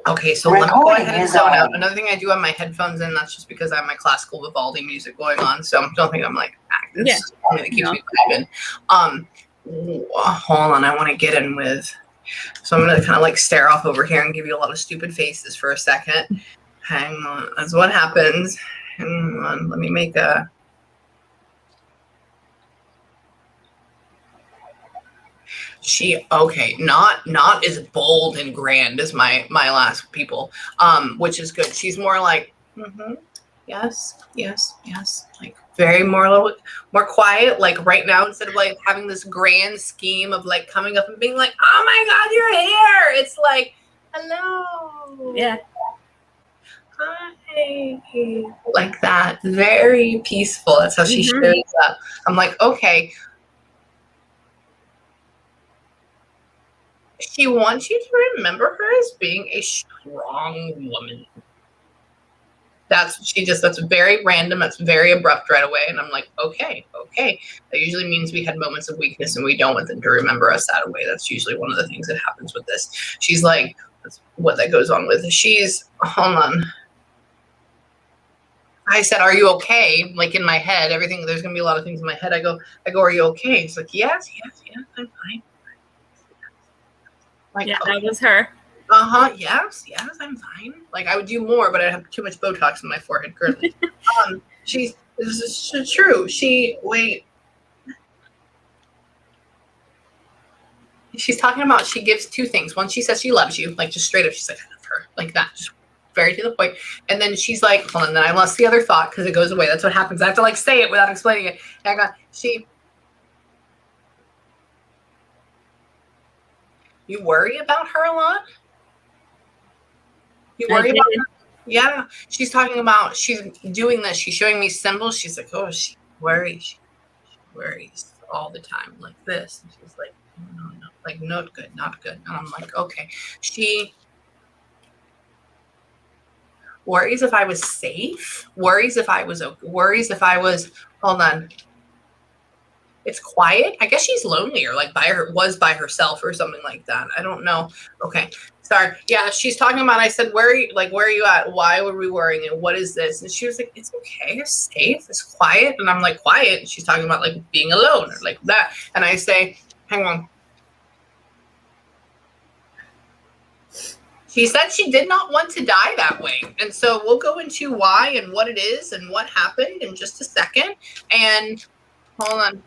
Okay, so let me go ahead and zone out. Another thing I do have my headphones in, that's just because I have my classical Vivaldi music going on, so don't think I'm like acting. Yeah. It keeps me vibing. Hold on, I want to get in with, so I'm going to kind of like stare off over here and give you a lot of stupid faces for a second. Hang on, that's what happens. Hang on, let me make a, okay, not as bold and grand as my last people, which is good. She's more like, yes, like very more, a little more quiet. Like right now, instead of like having this grand scheme of like coming up and being like, oh my God, you're here. It's like, hello. Yeah. Hi. Like that. Very peaceful. That's how she shows up. I'm like, okay. She wants you to remember her as being a strong woman. That's what she just, that's very random. That's very abrupt right away. And I'm like, okay. That usually means we had moments of weakness and we don't want them to remember us that way. That's usually one of the things that happens with this. She's like, that's what that goes on with. Hold on. I said, are you okay? Like in my head, everything, there's going to be a lot of things in my head. I go, are you okay? It's like, yes, I'm fine. Like, yeah, that was her. Yes, I'm fine. Like I would do more, but I have too much Botox in my forehead currently. This is true. She's talking about, she gives two things. One, she says she loves you, like just straight up. She's like, I love her, like that, just very to the point. And then she's like, hold on, then I lost the other thought because it goes away. That's what happens. I have to like say it without explaining it. And I got, you worry about her a lot? You worry about her? Yeah. She's talking about, she's doing this. She's showing me symbols. She's like, oh, she worries. She worries all the time like this. And she's like, no. Like, not good. And I'm like, okay. She worries if I was safe. Worries if I was, hold on. It's quiet. I guess she's lonely or like was by herself or something like that. I don't know. Okay. Sorry. Yeah. She's talking about, I said, where are you at? Why were we worrying? And what is this? And she was like, it's okay. It's safe. It's quiet. And I'm like, quiet. And she's talking about like being alone or like that. And I say, hang on. She said she did not want to die that way. And so we'll go into why and what it is and what happened in just a second. And hold on.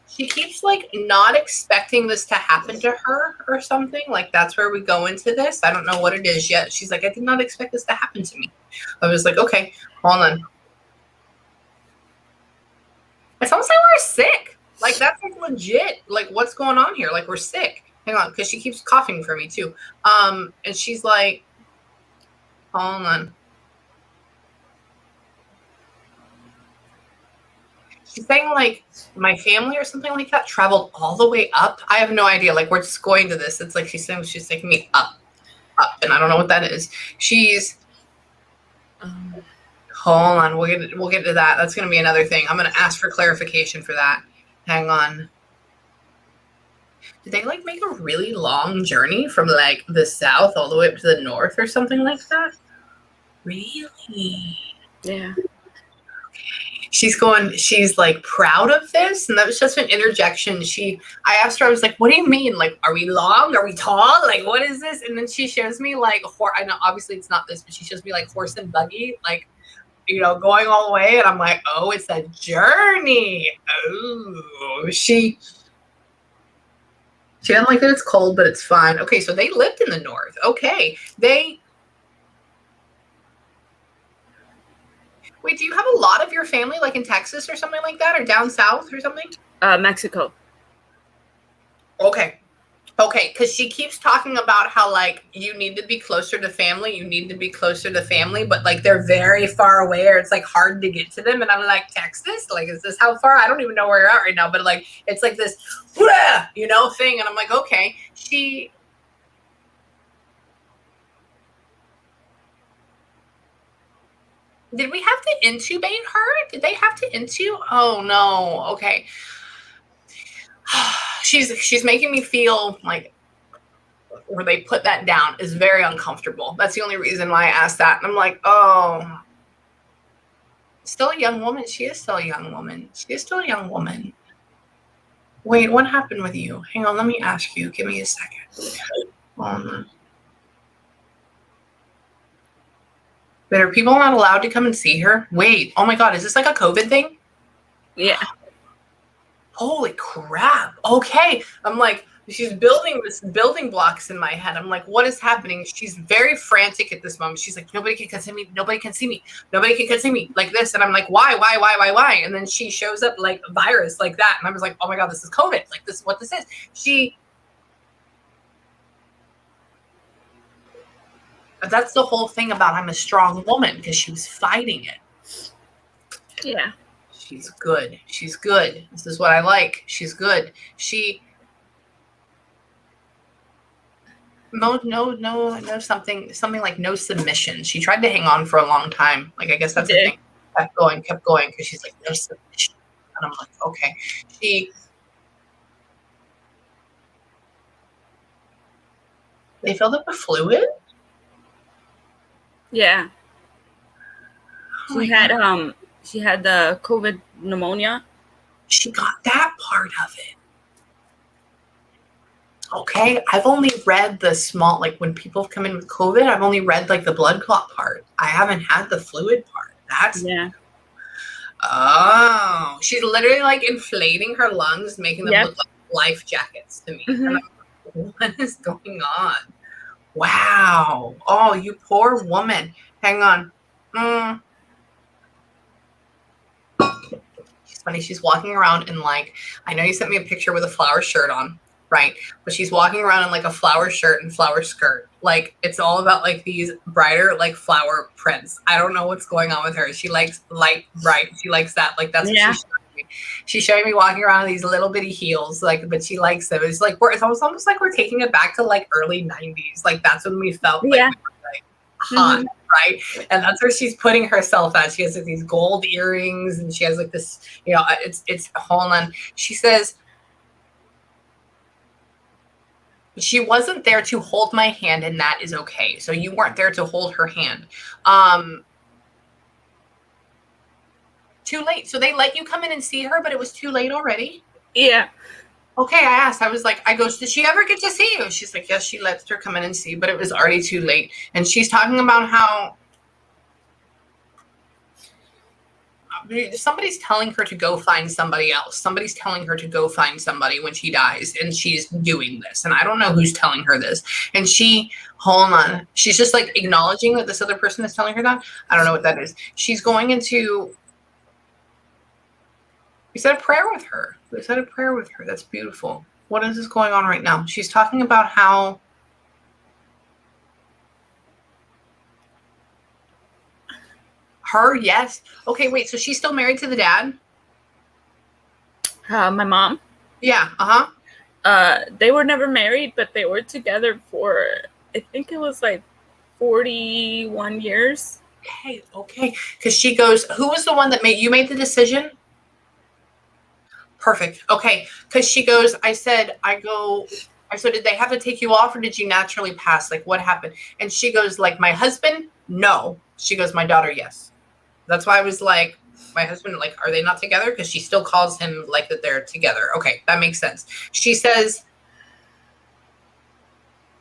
She keeps like not expecting this to happen to her or something. Like that's where we go into this. I don't know what it is yet. She's like, I did not expect this to happen to me. I was like, okay, hold on. It's almost like we're sick. Like that's like legit. Like what's going on here? Like we're sick. Hang on, because she keeps coughing for me too. And she's like, hold on. She's saying like my family or something like that traveled all the way up. I have no idea. Like we're just going to this. It's like she's saying she's taking me up, and I don't know what that is. She's hold on. We'll get to that. That's gonna be another thing. I'm gonna ask for clarification for that. Hang on. Did they like make a really long journey from like the south all the way up to the north or something like that? Really? Yeah. She's like proud of this. And that was just an interjection. I asked her, I was like, what do you mean? Like, are we long? Are we tall? Like, what is this? And then she shows me like, I know obviously it's not this, but she shows me like horse and buggy, like, you know, going all the way. And I'm like, oh, it's a journey. Oh, she doesn't like that it's cold, but it's fine. Okay. So they lived in the north. Okay. Wait, do you have a lot of your family like in Texas or something like that or down south or something? Mexico. Okay, because she keeps talking about how like you need to be closer to family, but like they're very far away or it's like hard to get to them. And I'm like, Texas? Like, is this how far? I don't even know where you're at right now, but like it's like this, you know, thing. And I'm like, okay. Did we have to intubate her? Did they have to intubate? Oh no. Okay. She's making me feel like where they put that down is very uncomfortable. That's the only reason why I asked that. And I'm like, oh, still a young woman. She is still a young woman. She is still a young woman. Wait, what happened with you? Hang on, let me ask you. Give me a second. But are people not allowed to come and see her? Wait, oh my God, is this like a COVID thing? Yeah. Holy crap. Okay. I'm like, she's building this building blocks in my head. I'm like, what is happening? She's very frantic at this moment. She's like, nobody can see me. Nobody can see me. Nobody can see me like this. And I'm like, why? And then she shows up like a virus like that. And I was like, oh my God, this is COVID. Like this is what this is. That's the whole thing about I'm a strong woman, because she was fighting it. Yeah. She's good. She's good. This is what I like. She's good. No, something like no submission. She tried to hang on for a long time. Like, I guess that's the thing. Kept going, because she's like, no submission. And I'm like, okay. They filled up with fluid? Yeah. Oh She had the COVID pneumonia. She got that part of it. Okay, I've only read the small, like when people come in with COVID, I've only read like the blood clot part. I haven't had the fluid part. Oh, she's literally like inflating her lungs, making them look like life jackets to me. Mm-hmm. And I'm like, what is going on? Wow. Oh, you poor woman. Hang on. She's funny. She's walking around in like, I know you sent me a picture with a flower shirt on, right? But she's walking around in like a flower shirt and flower skirt. Like, it's all about like these brighter like flower prints. I don't know what's going on with her. She likes light, bright. She likes that. Like, that's what she's showing me. She's showing me walking around in these little bitty heels, like, but she likes them. It's like it's almost like we're taking it back to like early 90s. Like, that's when we felt like we were like hot. Right. And that's where she's putting herself at. She has like these gold earrings, and she has like this, you know, it's hold on. She says, she wasn't there to hold my hand, and that is okay. So you weren't there to hold her hand. Too late. So they let you come in and see her, but it was too late already? Yeah. Okay, I asked. I was like, I goes, did she ever get to see you? She's like, yes, she lets her come in and see, but it was already too late. And she's talking about how somebody's telling her to go find somebody else. Somebody's telling her to go find somebody when she dies, and she's doing this. And I don't know who's telling her this. And hold on. She's just like acknowledging that this other person is telling her that. I don't know what that is. She's going into, we said a prayer with her. That's beautiful. What is going on right now? She's talking about how yes. Okay, wait. So she's still married to the dad? My mom. Yeah. They were never married, but they were together for, I think it was like 41 years. Okay. Because she goes, who was the one that made the decision? Perfect. Okay. Because she goes, I said, did they have to take you off, or did you naturally pass? Like, what happened? And she goes, like, my husband? No. She goes, my daughter, yes. That's why I was like, my husband, like, are they not together? Because she still calls him like that they're together. Okay, that makes sense. She says,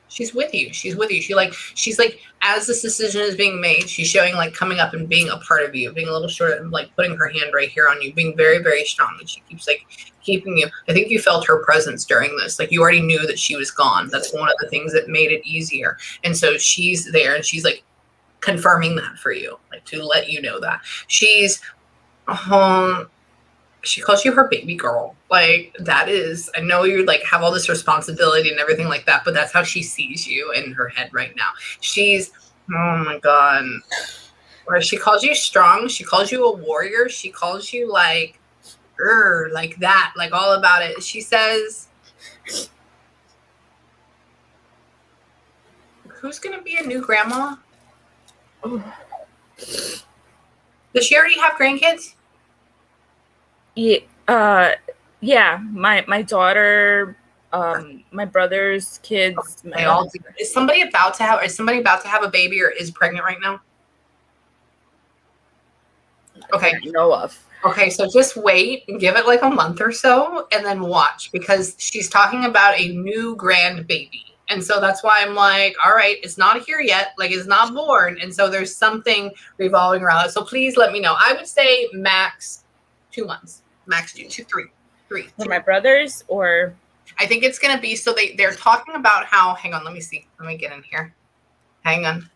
she's with you. She's like, as this decision is being made, she's showing like coming up and being a part of you, being a little short and like putting her hand right here on you, being very, very strong. And she keeps like keeping you. I think you felt her presence during this. Like, you already knew that she was gone. That's one of the things that made it easier. And so she's there, and she's like confirming that for you, like to let you know that she's she calls you her baby girl. Like, that is, I know you like have all this responsibility and everything like that, but that's how she sees you in her head right now. She's, oh my God. Or she calls you strong. She calls you a warrior. She calls you like that, like all about it. She says, who's going to be a new grandma? Does she already have grandkids? Yeah. Yeah. My daughter My brother's kids. They all do. Is somebody about to have a baby or is pregnant right now? Okay. I know of. Okay, so just wait and give it like a month or so and then watch, because she's talking about a new grandbaby. And so that's why I'm like, all right, it's not here yet. Like, it's not born. And so there's something revolving around it. So please let me know. I would say max 2 months, max 3. For my brothers, or I think it's going to be, so they're talking about how, hang on, let me see. Let me get in here. Hang on.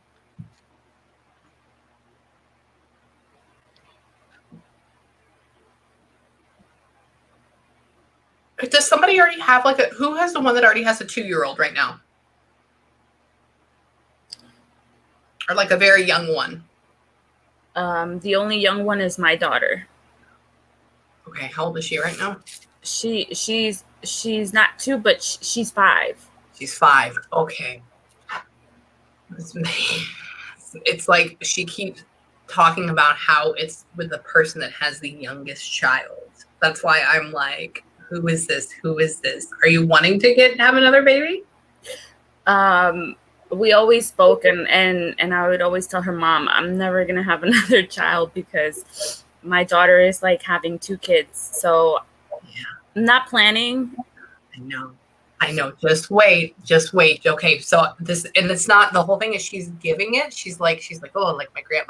Does somebody already have who has the one that already has a 2-year-old right now? Or like a very young one? The only young one is my daughter. Okay, how old is she right now? She's not 2, but she's 5. She's 5. Okay. It's like she keeps talking about how it's with the person that has the youngest child. That's why I'm like, who is this? Who is this? Are you wanting to have another baby? We always spoke, and I would always tell her mom, I'm never gonna have another child because my daughter is like having 2 kids. So yeah. I'm not planning. I know. Just wait. Okay. So it's not, the whole thing is she's giving it. She's like, oh, like my grand,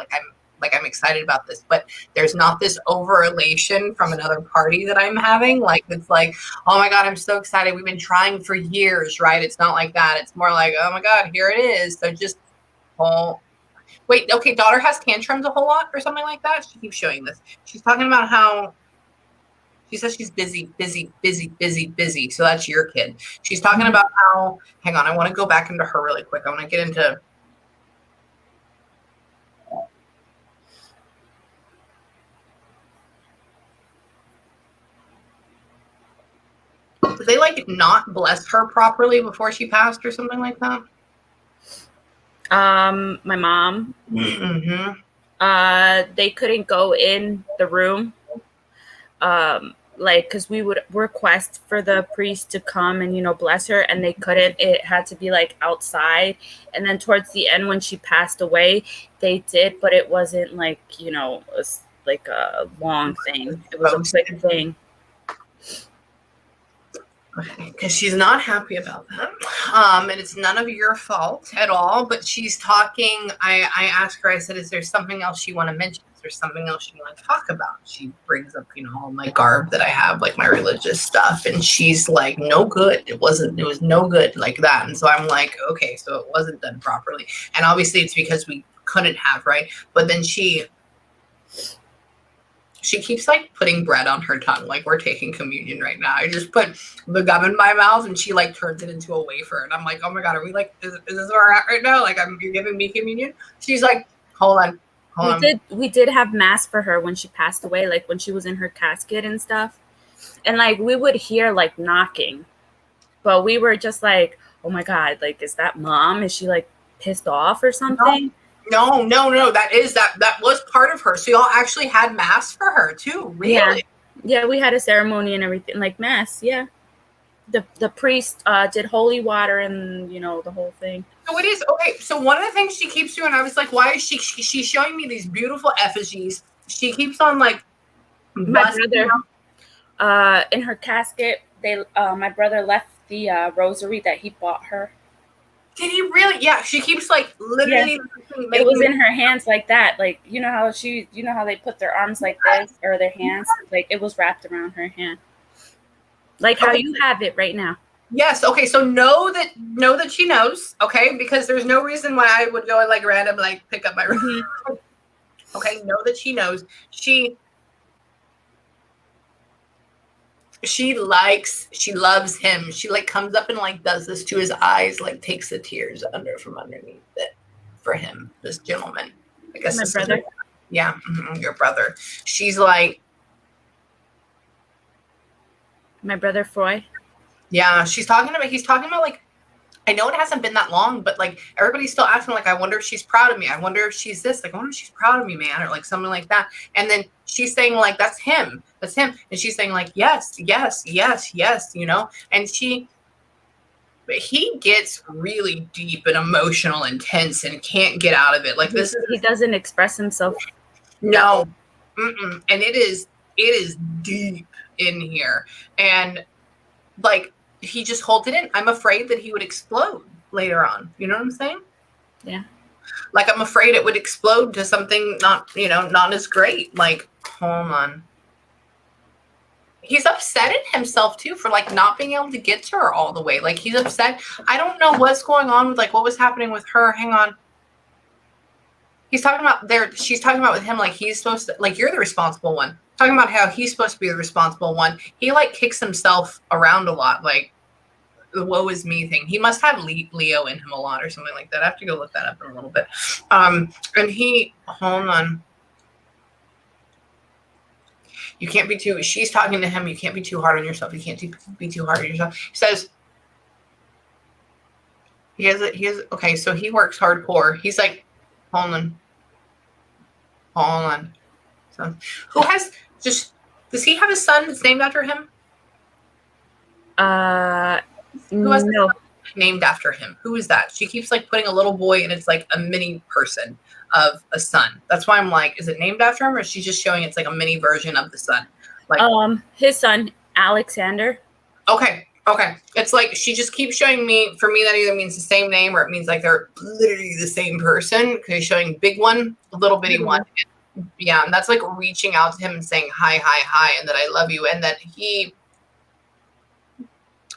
I'm excited about this, but there's not this over elation from another party that I'm having. Like, it's like, oh my God, I'm so excited. We've been trying for years, right? It's not like that. It's more like, oh my God, here it is. So just, wait, okay. Daughter has tantrums a whole lot or something like that. She keeps showing this. She's talking about how she says she's busy. So that's your kid. She's talking about how, hang on, I want to go back into her really quick. I want to get into, did they not bless her properly before she passed or something like that? My mom, they couldn't go in the room. Because we would request for the priest to come and, bless her, and they couldn't. It had to be outside. And then towards the end, when she passed away, they did, but it wasn't a long thing. It was a quick thing. Because she's not happy about that. And it's none of your fault at all, but she's talking. I asked her, I said, is there something else you want to mention? Is there something else you want to talk about? She brings up, all my garb that I have, like my religious stuff. And she's like, no good. It was no good like that. And so I'm like, okay, so it wasn't done properly. And obviously it's because we couldn't have, right? But then she keeps putting bread on her tongue, like we're taking communion right now. I just put the gum in my mouth and she turns it into a wafer. And I'm like, oh my God, are we is this where we're at right now? You're giving me communion? She's like, hold on. We did have mass for her when she passed away, when she was in her casket and stuff. And we would hear knocking, but we were just like, oh my God, is that mom? Is she pissed off or something? No. That was part of her. So y'all actually had mass for her too, really? Yeah, we had a ceremony and everything, mass. Yeah, the priest did holy water and the whole thing. So it is okay. So one of the things she keeps doing, I was like, why is she's showing me these beautiful effigies? She keeps on my brother in her casket. My brother left the rosary that he bought her. Did he really? Yeah, she keeps literally. Yeah. It was in her hands like that. How they put their arms like this or their hands. It was wrapped around her hand. How you have it right now. Yes. Okay. So know that she knows. Okay, because there's no reason why I would go and random pick up my. Okay. Know that she knows. She loves him. She comes up and does this to his eyes, takes the tears from underneath it for him, this gentleman. I guess my brother. Yeah, your brother. She's my brother Froy. Yeah, he's talking about I know it hasn't been that long, but everybody's still asking I wonder if she's proud of me. I wonder if she's this. I wonder if she's proud of me, man, or something like that. And then she's saying that's him. And she's saying yes. And But he gets really deep and emotional, intense, and can't get out of it. Like this He doesn't express himself. No, and it is deep in here, and like he just holds it in. I'm afraid that he would explode later on. You know what I'm saying? Yeah. Like I'm afraid it would explode to something not as great. Like, hold on. He's upset at himself too for like not being able to get to her all the way. Like he's upset. I don't know what's going on with like what was happening with her. Hang on. He's talking about she's talking about with him like he's supposed to, like, you're the responsible one. Talking about how he's supposed to be the responsible one. He like kicks himself around a lot, like the woe is me thing. He must have Leo in him a lot or something like that. I have to go look that up in a little bit. And hold on. You can't be too, she's talking to him, you can't be too hard on yourself. You can't be too hard on yourself. He says, okay, so he works hardcore. He's like, hold on. So, does he have a son that's named after him? Who has no. Named after him? Who is that? She keeps like putting a little boy and it's like a mini person of a son. That's why I'm like, is it named after him or is she just showing it's like a mini version of the son? Like his son, Alexander. Okay. It's like she just keeps showing me, for me, that either means the same name or it means like they're literally the same person. Because he's showing big one, little bitty one. Yeah, and that's like reaching out to him and saying hi, and that I love you. And that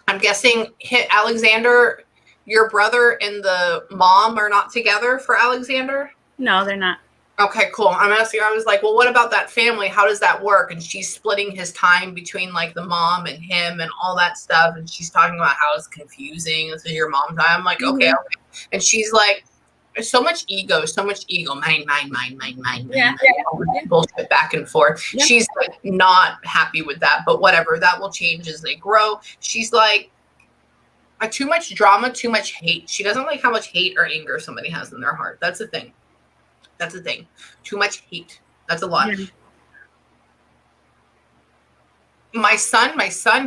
I'm guessing Alexander, your brother and the mom are not together for Alexander? No, they're not. Okay, cool. I'm asking, I was like, well, what about that family? How does that work? And she's splitting his time between like the mom and him and all that stuff. And she's talking about how it's confusing. This is your mom's time. I'm like, okay. And she's like, there's so much ego. Mine. Yeah. Bullshit back and forth. Yeah. She's like not happy with that, but whatever. That will change as they grow. She's like, too much drama, too much hate. She doesn't like how much hate or anger somebody has in their heart. That's the thing. Too much hate. That's a lot. Yeah. My son,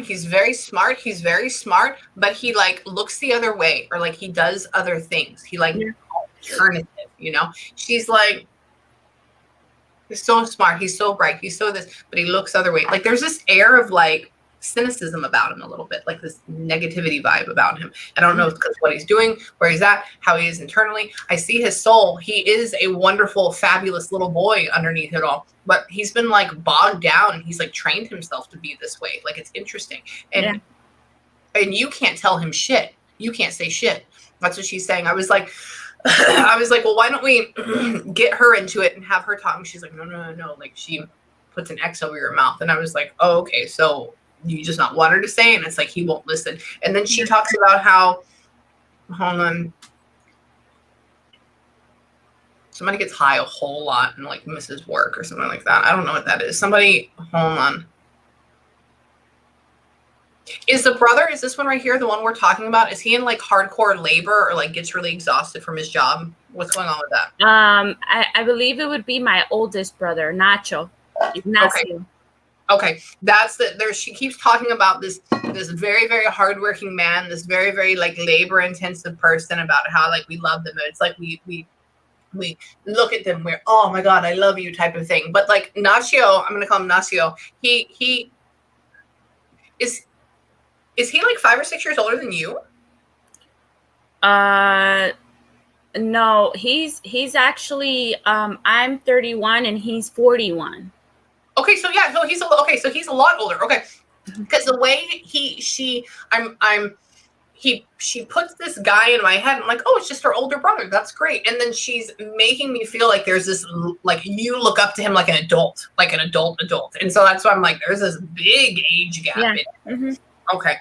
he's very smart, but he like looks the other way or like he does other things. He like alternative, She's like, he's so smart, he's so bright, he's so this, but he looks other way. Like there's this air of like cynicism about him a little bit, like this negativity vibe about him. I don't know if it's because what he's doing, where he's at, how he is internally. I see his soul. He is a wonderful, fabulous little boy underneath it all, but he's been like bogged down and he's like trained himself to be this way. Like it's interesting. And you can't tell him shit. You can't say shit. That's what she's saying. I was like, well, why don't we get her into it and have her talk? And she's like, no. Like she puts an X over your mouth. And I was like, oh, okay. So you just not want her to say, and it's like he won't listen. And then she talks about how, hold on, somebody gets high a whole lot and like misses work or something like that. I don't know what that is. Somebody, hold on. Is the brother, is this one right here, the one we're talking about? Is he in like hardcore labor or like gets really exhausted from his job? What's going on with that? I believe it would be my oldest brother, Nacho. Ignacio. Okay, that's she keeps talking about this very, very hardworking man, this very, very like labor intensive person, about how like we love them. It's like we look at them, we're, oh my God, I love you type of thing. But like Nacio, I'm gonna call him Nacio. He is he like 5 or 6 years older than you? No, he's actually I'm 31 and he's 41. Okay, so yeah, no, he's a lot older. Okay, because the way she puts this guy in my head, I'm like, oh, it's just her older brother. That's great. And then she's making me feel like there's this, like you look up to him like an adult. And so that's why I'm like, there's this big age gap. Yeah. Okay.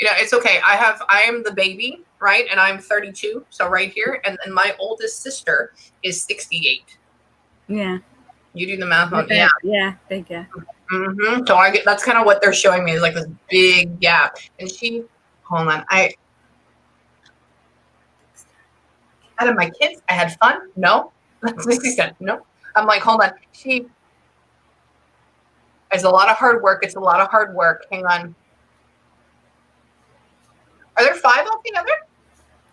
Yeah, it's okay. I am the baby, right? And I'm 32, so right here. And then my oldest sister is 68. Yeah. You do the math on Yeah, big gap. So that's kind of what they're showing me, is like this big gap. And hold on, out of my kids, I had fun. No, she said no. I'm like, hold on. It's a lot of hard work. Hang on. Are there 5 altogether?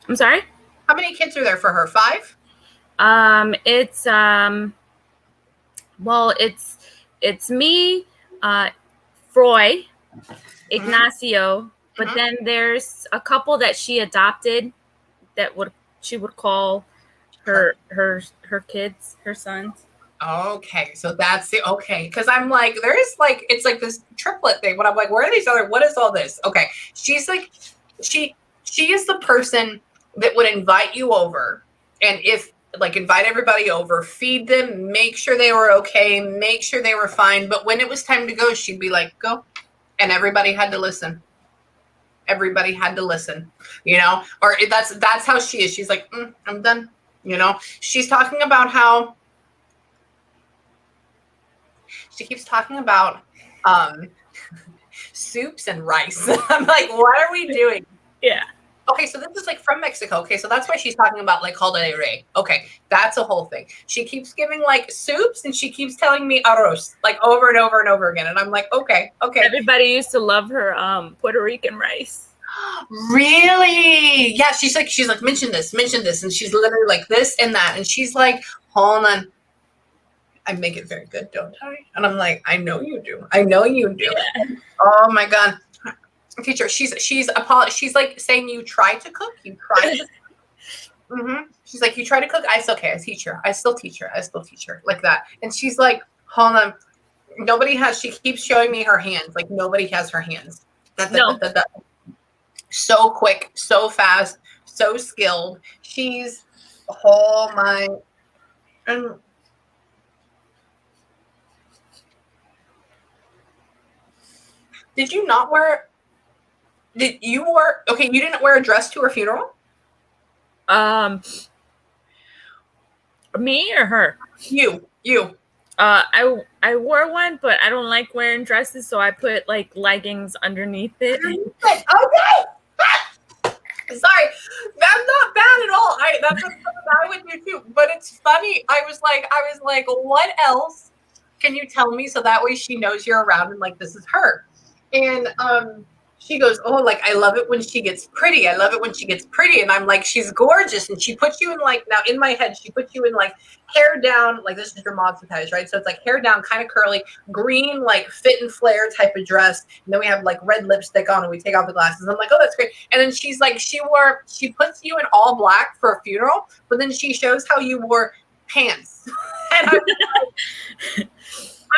I'm sorry? How many kids are there for her? 5? It's well, it's me, Froy, Ignacio, but then there's a couple that she adopted that she would call her kids, her sons. Okay, so that's the okay. Because I'm like, there's like, it's like this triplet thing. But I'm like, where are these other? What is all this? Okay, she's like, she is the person that would invite you over, and if like invite everybody over, feed them, make sure they were okay, make sure they were fine. But when it was time to go, she'd be like, go, and everybody had to listen. Everybody had to listen, you know. Or that's how she is. She's like, I'm done. You know, she's talking about how. She keeps talking about soups and rice. I'm like, what are we doing? Yeah. Okay, so this is like from Mexico. Okay, so that's why she's talking about like caldo de rey. Okay, that's a whole thing. She keeps giving like soups and she keeps telling me arroz like over and over and over again. And I'm like, okay. Everybody used to love her Puerto Rican rice. Really? Yeah, she's like, mention this. And she's literally like this and that. And she's like, hold on. I make it very good, don't I? And I'm like, I know you do. Yeah. Oh my God. Teacher, she's like saying you try to cook. You try to cook. She's like, you try to cook. I still okay. I still teach her like that. And she's like, hold on. She keeps showing me her hands. Like nobody has her hands. So quick, so fast, so skilled. She's, oh my. And did you not wear? You didn't wear a dress to her funeral? Me or her? You. I wore one, but I don't like wearing dresses, so I put like leggings underneath it. Okay. Sorry, that's not bad at all. That's something I would do too. But it's funny. I was like, what else can you tell me so that way she knows you're around and like this is her? And she goes, oh, like I love it when she gets pretty. And I'm like, she's gorgeous. And she puts you in like, now in my head, she puts you in like hair down, like this is your mom's ties, right? So it's like hair down, kind of curly, green, like fit and flare type of dress. And then we have like red lipstick on and we take off the glasses. I'm like, oh, that's great. And then she's like, she puts you in all black for a funeral, but then she shows how you wore pants. And I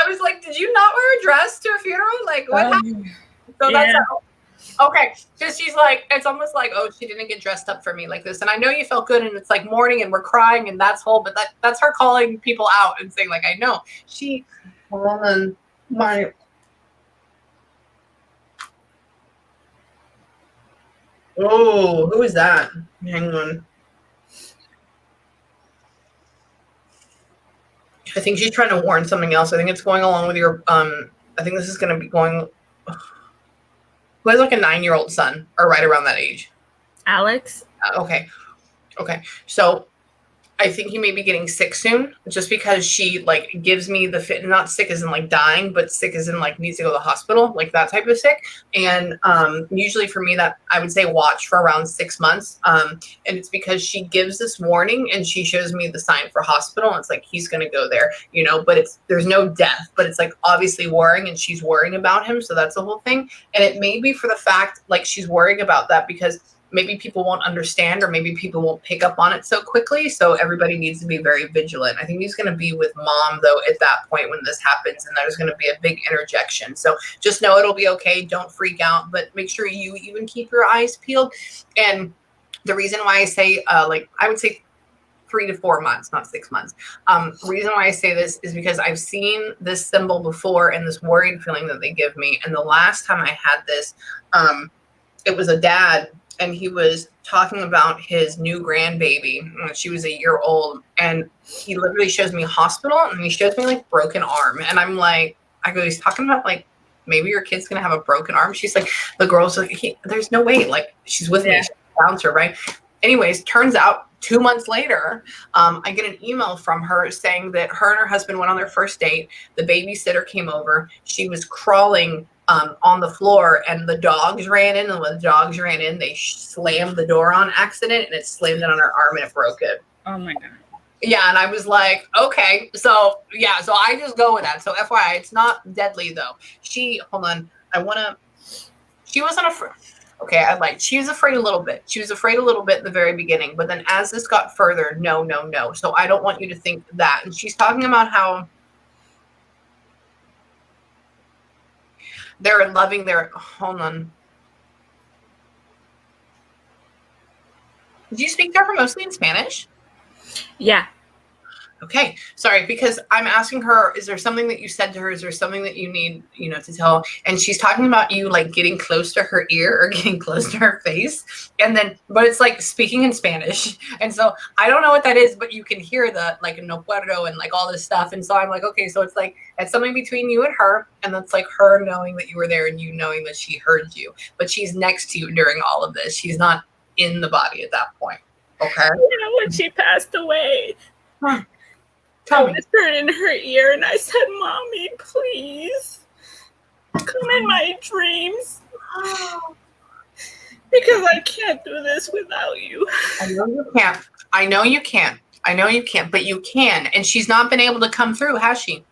was like, did you not wear a dress to a funeral? Like what happened? So that's okay. Because she's like, it's almost like, oh, she didn't get dressed up for me like this. And I know you felt good and it's like morning and we're crying and that's whole, but that's her calling people out and saying like, I know. Hold on, who is that? Hang on. I think she's trying to warn something else. I think it's going along with your, I think this is going to be going, who has like a 9-year-old son or right around that age? Alex. Okay. So I think he may be getting sick soon just because she like gives me the fit, not sick as in like dying, but sick as in like needs to go to the hospital, like that type of sick. And usually for me that I would say watch for around 6 months. And it's because she gives this warning and she shows me the sign for hospital. And it's like, he's going to go there, you know, but there's no death, but it's like obviously worrying and she's worrying about him. So that's the whole thing. And it may be for the fact like she's worrying about that because maybe people won't understand or maybe people won't pick up on it so quickly. So everybody needs to be very vigilant. I think he's going to be with mom though at that point when this happens and there's going to be a big interjection. So just know it'll be okay. Don't freak out, but make sure you even keep your eyes peeled. And the reason why I say like I would say 3 to 4 months, not 6 months. The reason why I say this is because I've seen this symbol before and this worried feeling that they give me. And the last time I had this, it was a dad and he was talking about his new grandbaby. She was a year old and he literally shows me hospital and he shows me like broken arm. And I'm like, he's talking about like, maybe your kid's going to have a broken arm. She's like, the girl's like, there's no way. Like she's with me. She found her, right? Anyways, turns out 2 months later, I get an email from her saying that her and her husband went on their first date. The babysitter came over. She was crawling on the floor, and the dogs ran in. And when the dogs ran in, they slammed the door on accident, and it slammed it on her arm and it broke it. Oh my God. Yeah, and I was like, okay, so yeah, so I just go with that. So FYI, it's not deadly though. Hold on, she wasn't afraid. Okay, she was afraid a little bit. She was afraid a little bit in the very beginning, but then as this got further, no. So I don't want you to think that. And she's talking about how they're loving their, hold on. Did you speak to her mostly in Spanish? Yeah. Okay, sorry, because I'm asking her, is there something that you said to her? Is there something that you need, to tell? And she's talking about you like getting close to her ear or getting close to her face. And then, but it's like speaking in Spanish. And so I don't know what that is, but you can hear the like no puedo and like all this stuff. And so I'm like, okay, so it's like, it's something between you and her. And that's like her knowing that you were there and you knowing that she heard you. But she's next to you during all of this. She's not in the body at that point. Okay. When she passed away. Huh. I whispered in her ear and I said, Mommy, please come in my dreams. Because I can't do this without you. I know you can't. But you can. And she's not been able to come through, has she?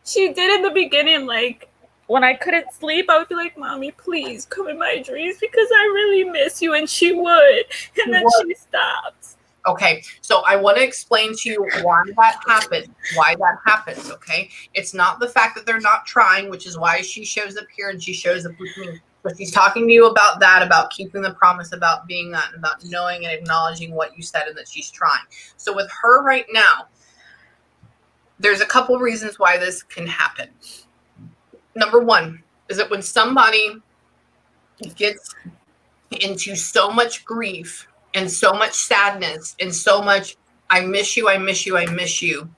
She did in the beginning. Like when I couldn't sleep, I would be like, Mommy, please come in my dreams because I really miss you. And she would. And then she stopped. Okay, so I want to explain to you why that happens, okay? It's not the fact that they're not trying, which is why she shows up here and she shows up with me. But she's talking to you about that, about keeping the promise, about being that, about knowing and acknowledging what you said and that she's trying. So with her right now, there's a couple reasons why this can happen. Number one is that when somebody gets into so much grief and so much sadness and so much, I miss you,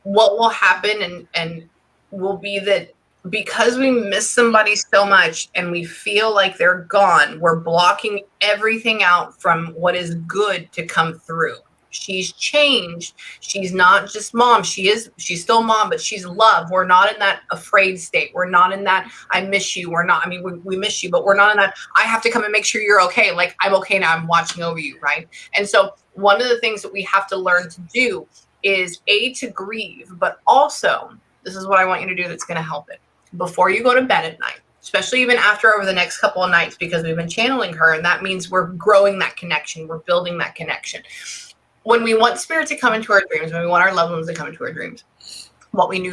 what will happen and will be that because we miss somebody so much and we feel like they're gone, we're blocking everything out from what is good to come through. She's changed. She's not just mom. She's still mom, but she's love. We're not in that afraid state. We're not in that, I miss you. We miss you, but we're not in that, I have to come and make sure you're okay. Like, I'm okay now. I'm watching over you, right? And so one of the things that we have to learn to do is to grieve, but also, this is what I want you to do that's going to help it. Before you go to bed at night, especially even after over the next couple of nights, because we've been channeling her, and that means we're growing that connection. We're building that connection. When we want spirit to come into our dreams, when we want our loved ones to come into our dreams, what we need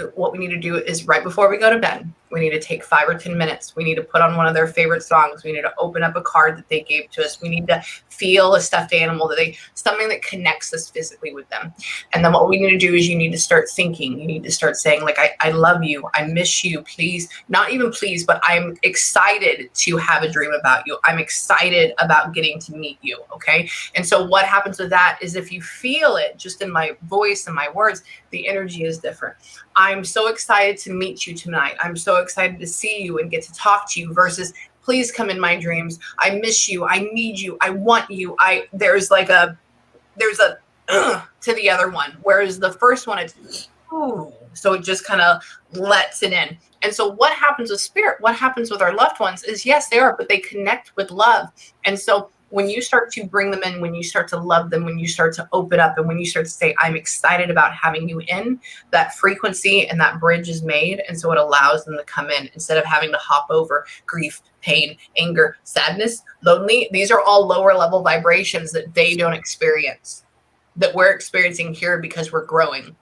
to do is right before we go to bed, we need to take 5 or 10 minutes. We need to put on one of their favorite songs. We need to open up a card that they gave to us. We need to feel a stuffed animal, something that connects us physically with them. And then what we need to do is you need to start thinking. You need to start saying, like, I love you. I miss you. Please, not even please, but I'm excited to have a dream about you. I'm excited about getting to meet you. Okay. And so what happens with that is if you feel it just in my voice and my words, the energy is different. I'm so excited to meet you tonight. I'm so excited to see you and get to talk to you versus please come in my dreams. I miss you. I need you. I want you. There's a to the other one. Whereas the first one, it's ooh. So it just kind of lets it in. And so what happens with spirit, what happens with our loved ones is yes, they are, but they connect with love. And so when you start to bring them in, when you start to love them, when you start to open up, and when you start to say, I'm excited about having you in, that frequency and that bridge is made. And so it allows them to come in instead of having to hop over grief, pain, anger, sadness, lonely. These are all lower level vibrations that they don't experience, that we're experiencing here because we're growing.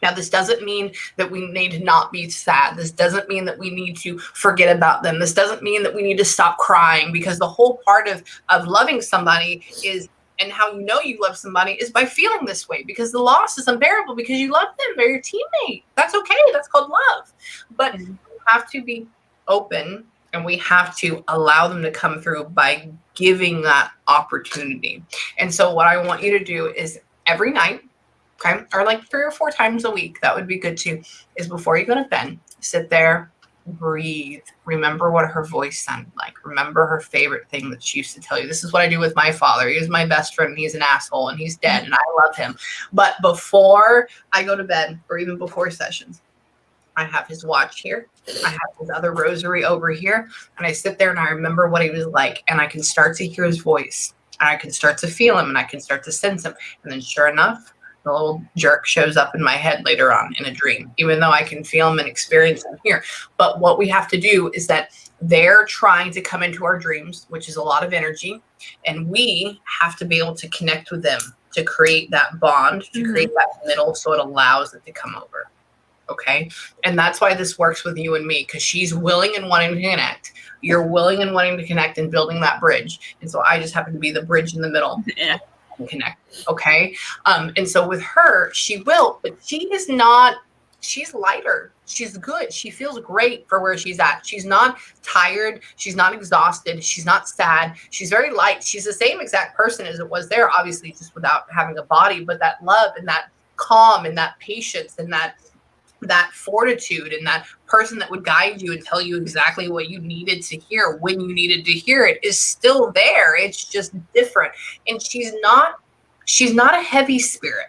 Now, this doesn't mean that we need to not be sad. This doesn't mean that we need to forget about them. This doesn't mean that we need to stop crying, because the whole part of loving somebody is, and how you know you love somebody is by feeling this way, because the loss is unbearable because you love them. They're your teammate. That's okay. That's called love. But we have to be open and we have to allow them to come through by giving that opportunity. And so what I want you to do is every night, okay, or like 3 or 4 times a week, that would be good too, is before you go to bed, sit there, breathe, remember what her voice sounded like, remember her favorite thing that she used to tell you. This is what I do with my father. He is my best friend, and he's an asshole, and he's dead, and I love him. But before I go to bed, or even before sessions, I have his watch here. I have his other rosary over here. And I sit there and I remember what he was like. And I can start to hear his voice. And I can start to feel him and I can start to sense him. And then sure enough, the little jerk shows up in my head later on in a dream, even though I can feel him and experience him here. But what we have to do is that they're trying to come into our dreams, which is a lot of energy. And we have to be able to connect with them to create that bond, to create that middle so it allows it to come over. Okay. And that's why this works with you and me, because she's willing and wanting to connect. You're willing and wanting to connect and building that bridge. And so I just happen to be the bridge in the middle. Yeah. And connect. Okay. And so with her, she will, but she is not, she's lighter. She's good. She feels great for where she's at. She's not tired. She's not exhausted. She's not sad. She's very light. She's the same exact person as it was there, obviously, just without having a body, but that love and that calm and that patience and that fortitude and that person that would guide you and tell you exactly what you needed to hear when you needed to hear it is still there. It's just different. And she's not a heavy spirit.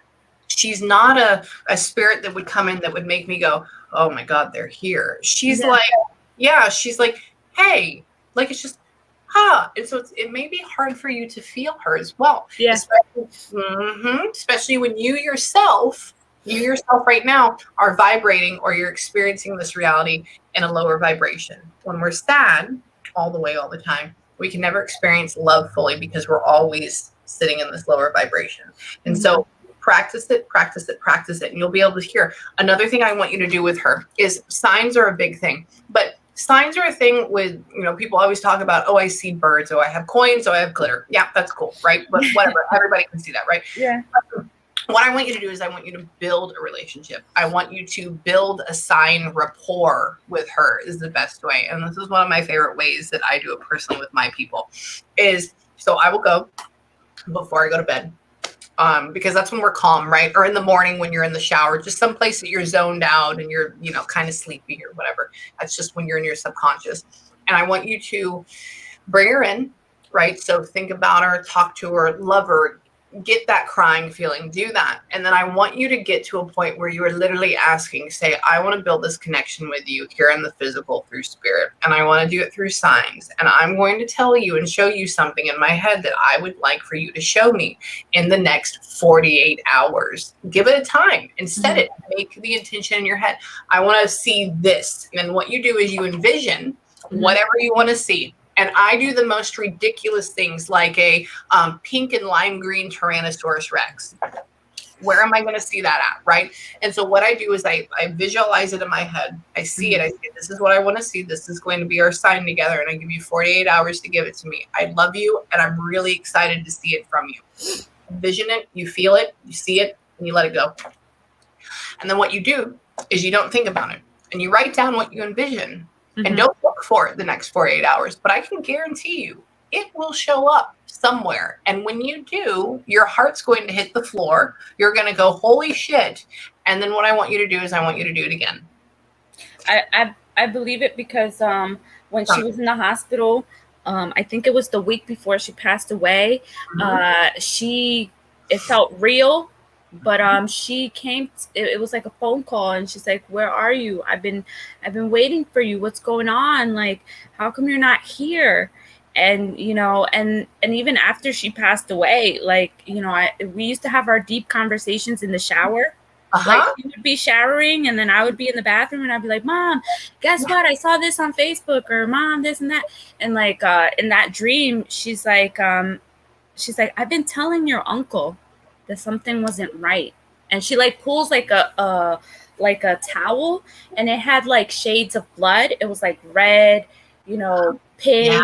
She's not a spirit that would come in that would make me go, oh my God, they're here. She's she's like, hey, like, it's just, and so it may be hard for you to feel her as well. Yeah. Especially when you yourself right now are vibrating or you're experiencing this reality in a lower vibration. When we're sad all the time, we can never experience love fully because we're always sitting in this lower vibration. And so practice it, and you'll be able to hear. Another thing I want you to do with her is signs are a big thing, but signs are a thing with, people always talk about, oh, I see birds, oh, I have coins, oh, I have glitter. Yeah, that's cool, right? But whatever, everybody can see that, right? Yeah. What I want you to do is I want you to build a relationship. I want you to build a sign rapport with her is the best way. And this is one of my favorite ways that I do it personally with my people is, so I will go before I go to bed. Because that's when we're calm, right? Or in the morning when you're in the shower, just someplace that you're zoned out and you're, kind of sleepy or whatever. That's just when you're in your subconscious. And I want you to bring her in, right? So think about her, talk to her, love her, get that crying feeling, do that. And then I want you to get to a point where you are literally asking, say, I want to build this connection with you here in the physical through spirit. And I want to do it through signs. And I'm going to tell you and show you something in my head that I would like for you to show me in the next 48 hours. Give it a time and set it. Make the intention in your head. I want to see this. And what you do is you envision whatever you want to see. And I do the most ridiculous things like a pink and lime green Tyrannosaurus Rex. Where am I going to see that at, right? And so what I do is I visualize it in my head. I see it. I say, this is what I want to see. This is going to be our sign together. And I give you 48 hours to give it to me. I love you, and I'm really excited to see it from you. Envision it. You feel it. You see it, and you let it go. And then what you do is you don't think about it. And you write down what you envision. And don't look for it the next 48 hours. But I can guarantee you it will show up somewhere. And when you do, your heart's going to hit the floor. You're going to go, holy shit. And then what I want you to do is I want you to do it again. I believe it because when she was in the hospital, I think it was the week before she passed away, it felt real. But she came, it was like a phone call, and she's like, where are you? I've been waiting for you. What's going on? Like, how come you're not here? And, and even after she passed away, like, we used to have our deep conversations in the shower. Like, she would be showering, and then I would be in the bathroom, and I'd be like, Mom, guess what? I saw this on Facebook, or Mom, this and that. And like, in that dream, she's like, I've been telling your uncle that something wasn't right. And she like pulls like a towel, and it had like shades of blood. It was like red, pink,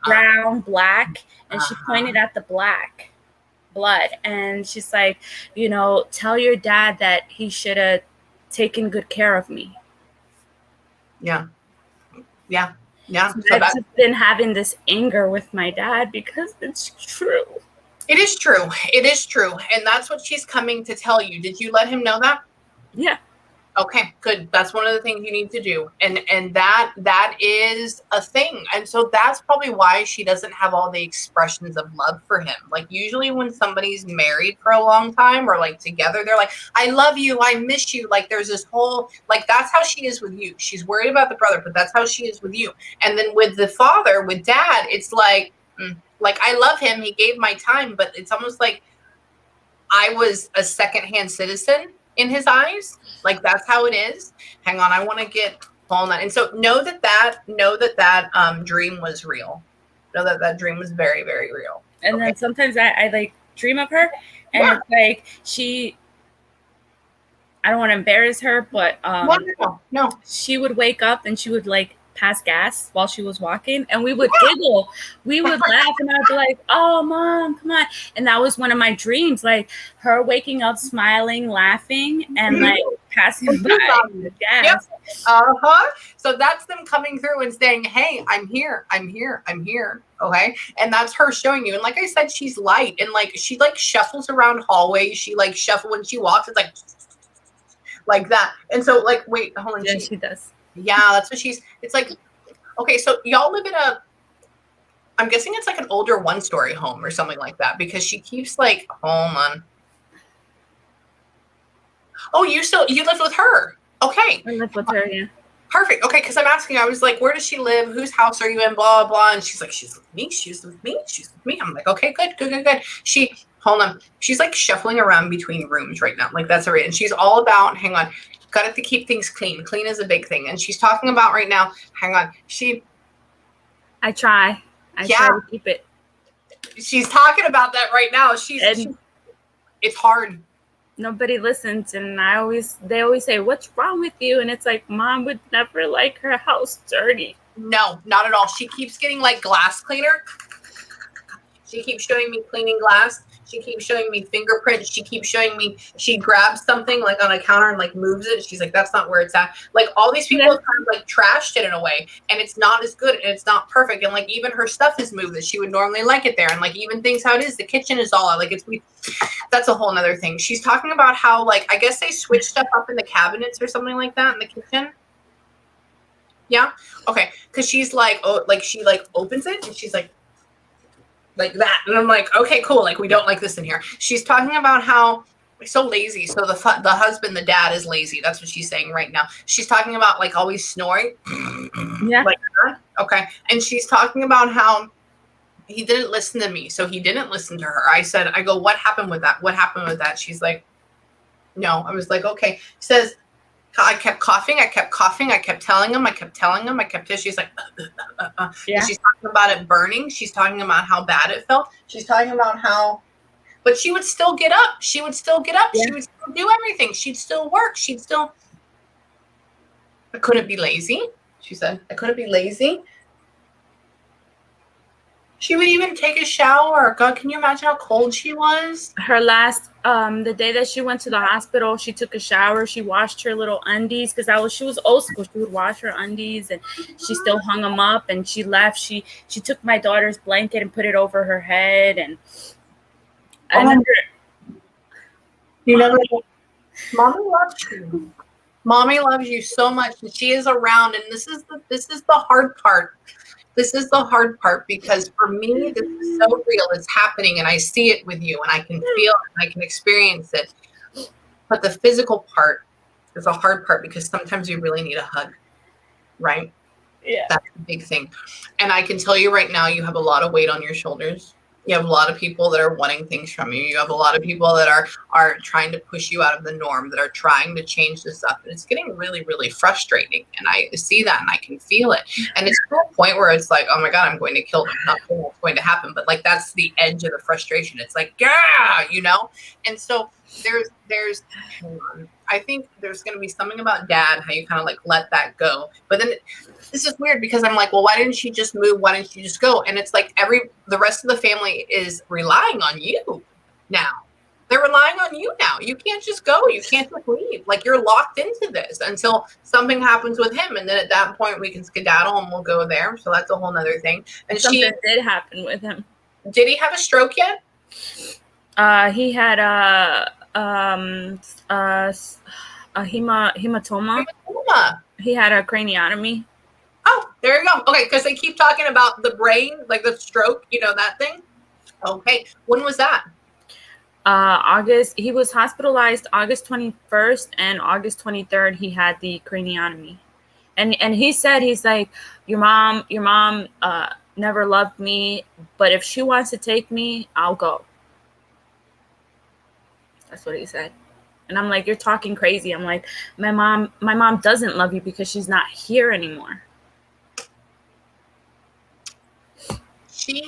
brown, black. And she pointed at the black blood. And she's like, tell your dad that he should have taken good care of me. Yeah. So I've just been having this anger with my dad because it's true. It is true. And that's what she's coming to tell you. Did you let him know that? Yeah. Okay, good. That's one of the things you need to do. And that is a thing. And so that's probably why she doesn't have all the expressions of love for him. Like usually when somebody's married for a long time or like together, they're like, I love you, I miss you. Like there's this whole like that's how she is with you. She's worried about the brother, but that's how she is with you. And then with the father, with dad, it's like I love him. He gave my time, but it's almost like I was a secondhand citizen in his eyes. Like that's how it is. Hang on, I want to get hold on. And so know that dream was real. Know that dream was very, very real. And then sometimes I like dream of her, and it's like I don't want to embarrass her, but no. She would wake up and she would like pass gas while she was walking, and we would giggle, we would laugh, and I'd be like, "Oh, mom, come on!" And that was one of my dreams, like her waking up, smiling, laughing, and like passing by the gas. Yep. So that's them coming through and saying, "Hey, I'm here, I'm here, I'm here." Okay, and that's her showing you. And like I said, she's light, and like she like shuffles around hallways. She like shuffle when she walks. It's like that. And so like, wait, hold on. Yeah, she does. Yeah, that's what it's like. Okay, so y'all live in I'm guessing it's like an older one-story home or something like that because she keeps like, hold on. Oh, you live with her. Okay. I live with her, yeah. Perfect. Okay, because I'm asking, I was like, where does she live? Whose house are you in? Blah, blah, blah. And she's like, she's with me. She's with me. She's with me. I'm like, okay, good. Hold on. She's like shuffling around between rooms right now. Like that's and she's all about, hang on. Got to keep things clean. Clean is a big thing. And she's talking about right now, hang on. I try to keep it. She's talking about that right now. It's hard. Nobody listens. And they always say, what's wrong with you? And it's like, mom would never like her house dirty. No, not at all. She keeps getting like glass cleaner. She keeps showing me cleaning glass. She keeps showing me fingerprints. She keeps showing me, she grabs something like on a counter and like moves it. She's like, that's not where it's at. Like all these people have kind of like trashed it in a way and it's not as good and it's not perfect. And like even her stuff is moved that she would normally like it there. And like even things how it is, the kitchen is all out. Like that's a whole nother thing. She's talking about how like, I guess they switch stuff up in the cabinets or something like that in the kitchen. Yeah. Okay. Cause she's like, oh, like she like opens it and she's like that. And I'm like, okay, cool. Like we don't like this in here. She's talking about how so lazy. So the husband, the dad is lazy. That's what she's saying right now. She's talking about like always snoring. Yeah. Like that. Okay. And she's talking about how he didn't listen to me. So he didn't listen to her. I go, what happened with that? What happened with that? She's like, no. I was like, okay. Says, I kept coughing. I kept telling him. She's like, Yeah. She's talking about it burning. She's talking about how bad it felt. She's talking about how, but she would still get up. She would still do everything. She'd still work. I couldn't be lazy. She said, I couldn't be lazy. She would even take a shower. God, can you imagine how cold she was? Her last, the day that she went to the hospital, she took a shower. She washed her little undies because she was old school. She would wash her undies and she still hung them up. And she left. She took my daughter's blanket and put it over her head. And I remember. You never. Mommy loves you. Mommy loves you so much, and she is around. And this is the hard part. This is the hard part because for me, this is so real. It's happening and I see it with you and I can feel it and I can experience it. But the physical part is a hard part because sometimes you really need a hug, right? Yeah. That's the big thing. And I can tell you right now, you have a lot of weight on your shoulders. You have a lot of people that are wanting things from you. You have a lot of people that are trying to push you out of the norm, that are trying to change this up. And it's getting really, really frustrating. And I see that and I can feel it. And it's to a point where it's like, oh my God, I'm going to kill them. Not what's going to happen. But like, that's the edge of the frustration. It's like, yeah, you know? And so there's hang on. I think there's going to be something about dad, how you kind of like let that go. But then this is weird because I'm like, well, why didn't she just move? Why didn't she just go? And it's like the rest of the family is relying on you now. They're relying on you now. You can't just go. You can't just leave. Like you're locked into this until something happens with him. And then at that point we can skedaddle and we'll go there. So that's a whole nother thing. And something did happen with him. Did he have a stroke yet? He had a a hematoma. Hematoma. He had a craniotomy. Oh, there you go. Okay, because they keep talking about the brain, like the stroke, that thing. Okay, when was that? August. He was hospitalized August 21st, and August 23rd he had the craniotomy. And he said, he's like, your mom never loved me, but if she wants to take me, I'll go. That's what he said. And I'm like, you're talking crazy. I'm like, my mom doesn't love you because she's not here anymore. She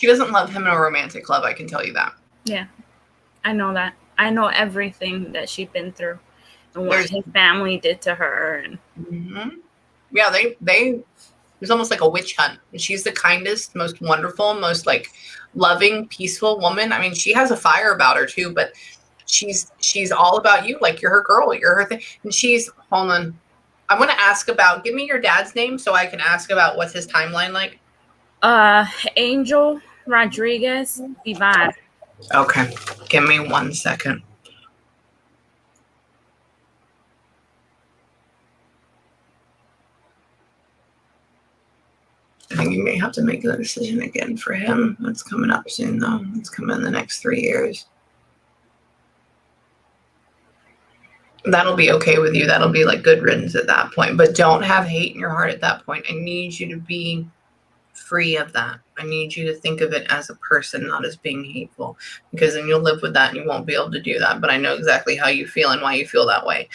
doesn't love him in a romantic love, I can tell you that. Yeah, I know that. I know everything that she'd been through and what his family did to her. And yeah, they it's almost like a witch hunt. She's the kindest, most wonderful, most like loving, peaceful woman. I mean, she has a fire about her too, but she's all about you. Like, you're her girl, you're her thing. And hold on. I want to ask about, give me your dad's name so I can ask about what's his timeline like. Angel Rodriguez Vivar. Okay, give me 1 second. I think you may have to make the decision again for him. That's coming up soon, though. It's coming in the next 3 years. That'll be okay with you. That'll be like good riddance at that point. But don't have hate in your heart at that point. I need you to be free of that. I need you to think of it as a person, not as being hateful, because then you'll live with that and you won't be able to do that. But I know exactly how you feel and why you feel that way.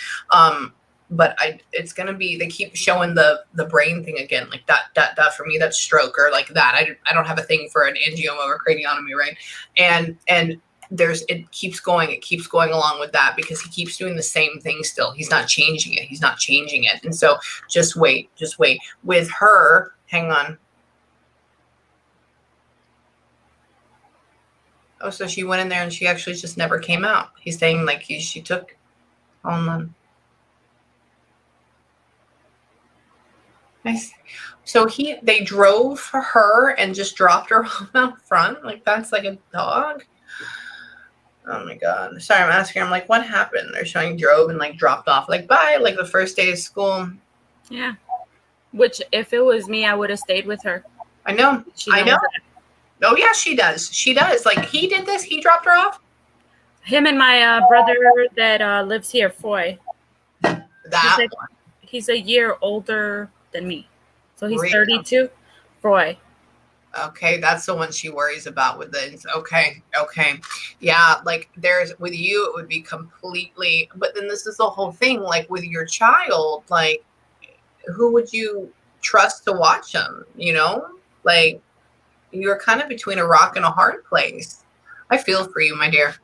But it's going to be, they keep showing the brain thing again, like that for me, that's stroke, or like that. I don't have a thing for an angioma or craniotomy, right? And it keeps going along with that, because he keeps doing the same thing still. He's not changing it. And so just wait with her. Hang on. Oh, so she went in there and she actually just never came out. He's saying like she took, hold on. Nice. So they drove her and just dropped her off out front. Like, that's like a dog. Oh my God. Sorry, I'm asking. I'm like, what happened? They're showing drove and like dropped off, like, bye, like the first day of school. Yeah. Which, if it was me, I would have stayed with her. I know. I know. That. Oh yeah, she does. Like, he did this. He dropped her off. Him and my brother that lives here, Foy. He's a year older than me. So he's 32. Foy. Okay, that's the one she worries about with this. Okay. Yeah, like with you, it would be completely, but then this is the whole thing, like with your child, like, who would you trust to watch them, Like, you're kind of between a rock and a hard place. I feel for you, my dear.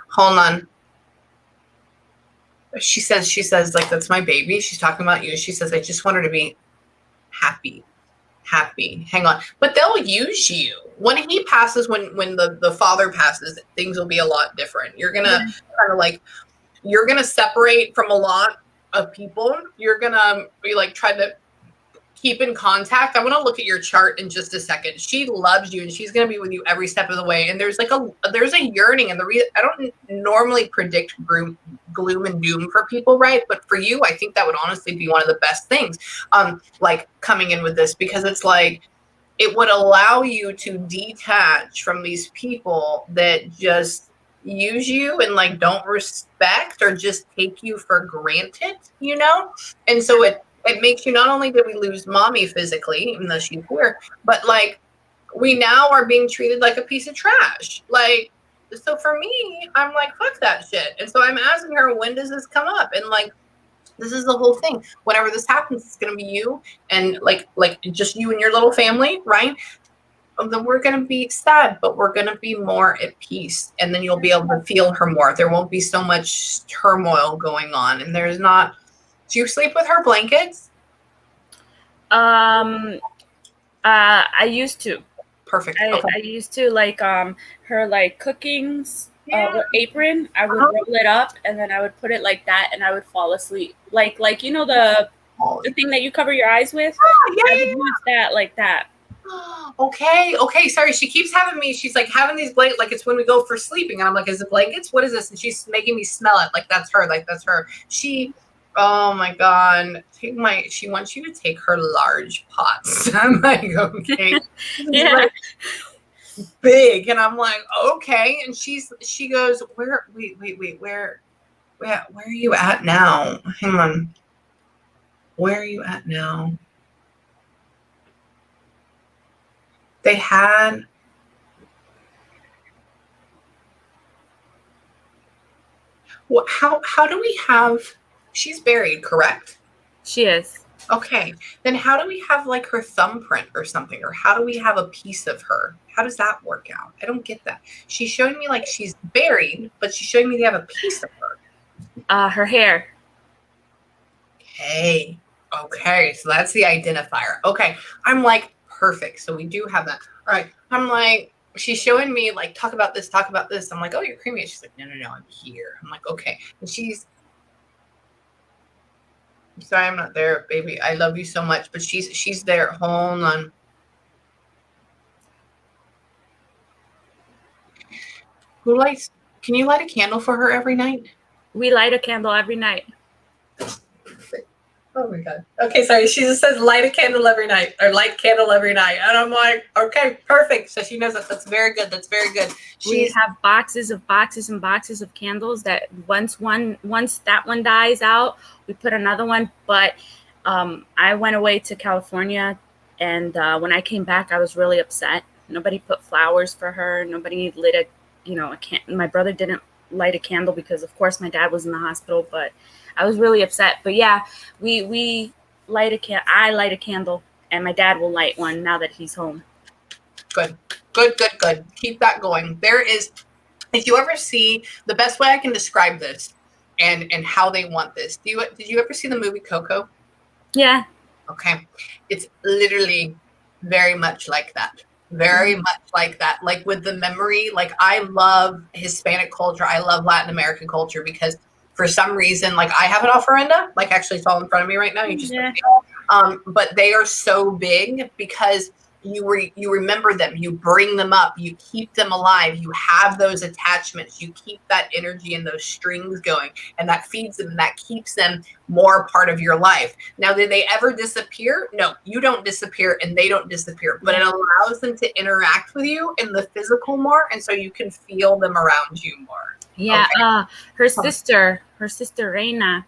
Hold on. She says, like, that's my baby. She's talking about you. She says, I just want her to be happy. Hang on. But they'll use you. When he passes, when the father passes, things will be a lot different. You're going to kind of like, you're going to separate from a lot of people. You're going to be like, try to keep in contact. I want to look at your chart in just a second. She loves you and she's going to be with you every step of the way. And there's a yearning, and I don't normally predict gloom and doom for people, right? But for you, I think that would honestly be one of the best things, like coming in with this, because it's like, it would allow you to detach from these people that just use you and like don't respect or just take you for granted, And so it makes you, not only did we lose mommy physically, even though she's here, but like, we now are being treated like a piece of trash. Like, so for me, I'm like, fuck that shit. And so I'm asking her, when does this come up? And like, this is the whole thing. Whenever this happens, it's going to be you and like just you and your little family, right? Then we're going to be sad, but we're going to be more at peace. And then you'll be able to feel her more. There won't be so much turmoil going on. And there's not. Do you sleep with her blankets? I used to. Perfect. I used to, like, her like cooking's apron. I would roll it up and then I would put it like that, and I would fall asleep. Like the thing that you cover your eyes with. Oh, yeah, I would use that like that. Okay, sorry. She keeps having me. She's like having these blankets, like it's when we go for sleeping, and I'm like, is it blankets? What is this? And she's making me smell it, like that's her, like that's her. Oh my god, she wants you to take her large pots. I'm like, okay, Yeah. like big, and I'm like, okay, and she goes, wait, where are you at now? Hang on, where are you at now? They had. How do we have, she's buried, correct? She is. Okay, then how do we have like her thumbprint or something, or how do we have a piece of her? How does that work out? I don't get that. She's showing me like she's buried, but she's showing me they have a piece of her. Her hair. Okay, so that's the identifier. Okay, I'm like, perfect. So we do have that. All right, I'm like, she's showing me like, talk about this. I'm like, oh, you're creamy. She's like, no, I'm here. I'm like, okay. And I'm sorry I'm not there, baby. I love you so much, but she's there. Hold on. Can you light a candle for her every night? We light a candle every night. Oh my god. Okay, sorry. She just says light a candle every night, or light candle every night. And I'm like, okay, perfect. So she knows that. That's very good. We have boxes and boxes of candles that once that one dies out, we put another one. But I went away to California, and when I came back, I was really upset. Nobody put flowers for her. Nobody lit my brother didn't light a candle because, of course, my dad was in the hospital, but I was really upset. But yeah, we light I light a candle, and my dad will light one now that he's home. Good. Keep that going. If you ever see, the best way I can describe this and how they want this, did you ever see the movie Coco? Yeah. Okay. It's literally very much like that. Very much like that. Like with the memory, like I love Hispanic culture. I love Latin American culture because for some reason, like I have an ofrenda, like actually it's all in front of me right now. You just but they are so big because you remember them, you bring them up, you keep them alive, you have those attachments, you keep that energy and those strings going, and that feeds them, and that keeps them more part of your life. Now, did they ever disappear? No, you don't disappear and they don't disappear, but it allows them to interact with you in the physical more, and so you can feel them around you more. Yeah. Okay. Her sister Reina,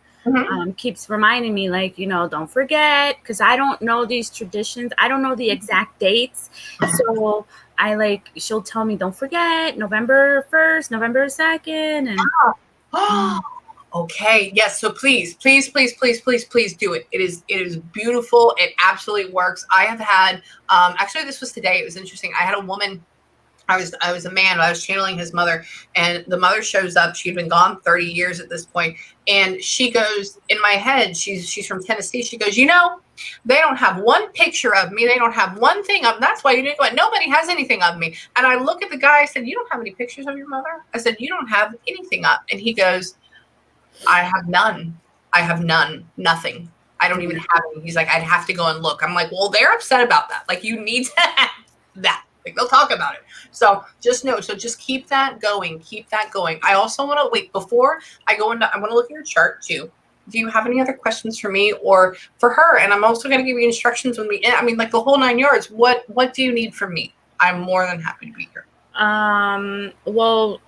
keeps reminding me, like, don't forget, because I don't know these traditions. I don't know the exact dates. So she'll tell me, don't forget November 1st, November 2nd. And okay. Yes. So please do it. It is beautiful. It absolutely works. I have had, actually this was today. It was interesting. I had a woman, I was a man, I was channeling his mother, and the mother shows up. She'd been gone 30 years at this point. And she goes, in my head, she's from Tennessee. She goes, they don't have one picture of me. They don't have one thing of, that's why you didn't go. Nobody has anything of me. And I look at the guy, I said, you don't have any pictures of your mother? I said, you don't have anything up. And he goes, I have none. Nothing. I don't even have any. He's like, I'd have to go and look. I'm like, well, they're upset about that. Like, you need to have that. Like, they'll talk about it. So just know. So just keep that going. I also want to wait before I go into. I want to look at your chart too. Do you have any other questions for me or for her? And I'm also going to give you instructions when we. I mean, like the whole 9 yards. What do you need from me? I'm more than happy to be here. Well,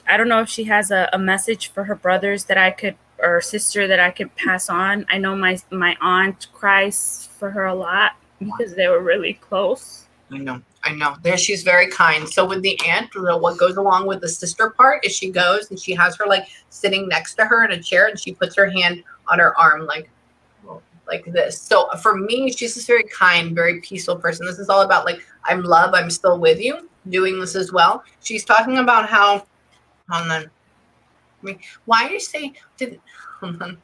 I don't know if she has a message for her brothers that I could, or sister that I could pass on. I know my aunt cries for her a lot because they were really close. I know. There, she's very kind. So with the aunt, what goes along with the sister part is she goes and she has her like sitting next to her in a chair, and she puts her hand on her arm like this. So for me, she's this very kind, very peaceful person. This is all about like, I'm love, I'm still with you, doing this as well. She's talking about how, hold on. I mean, why do you say, hold on.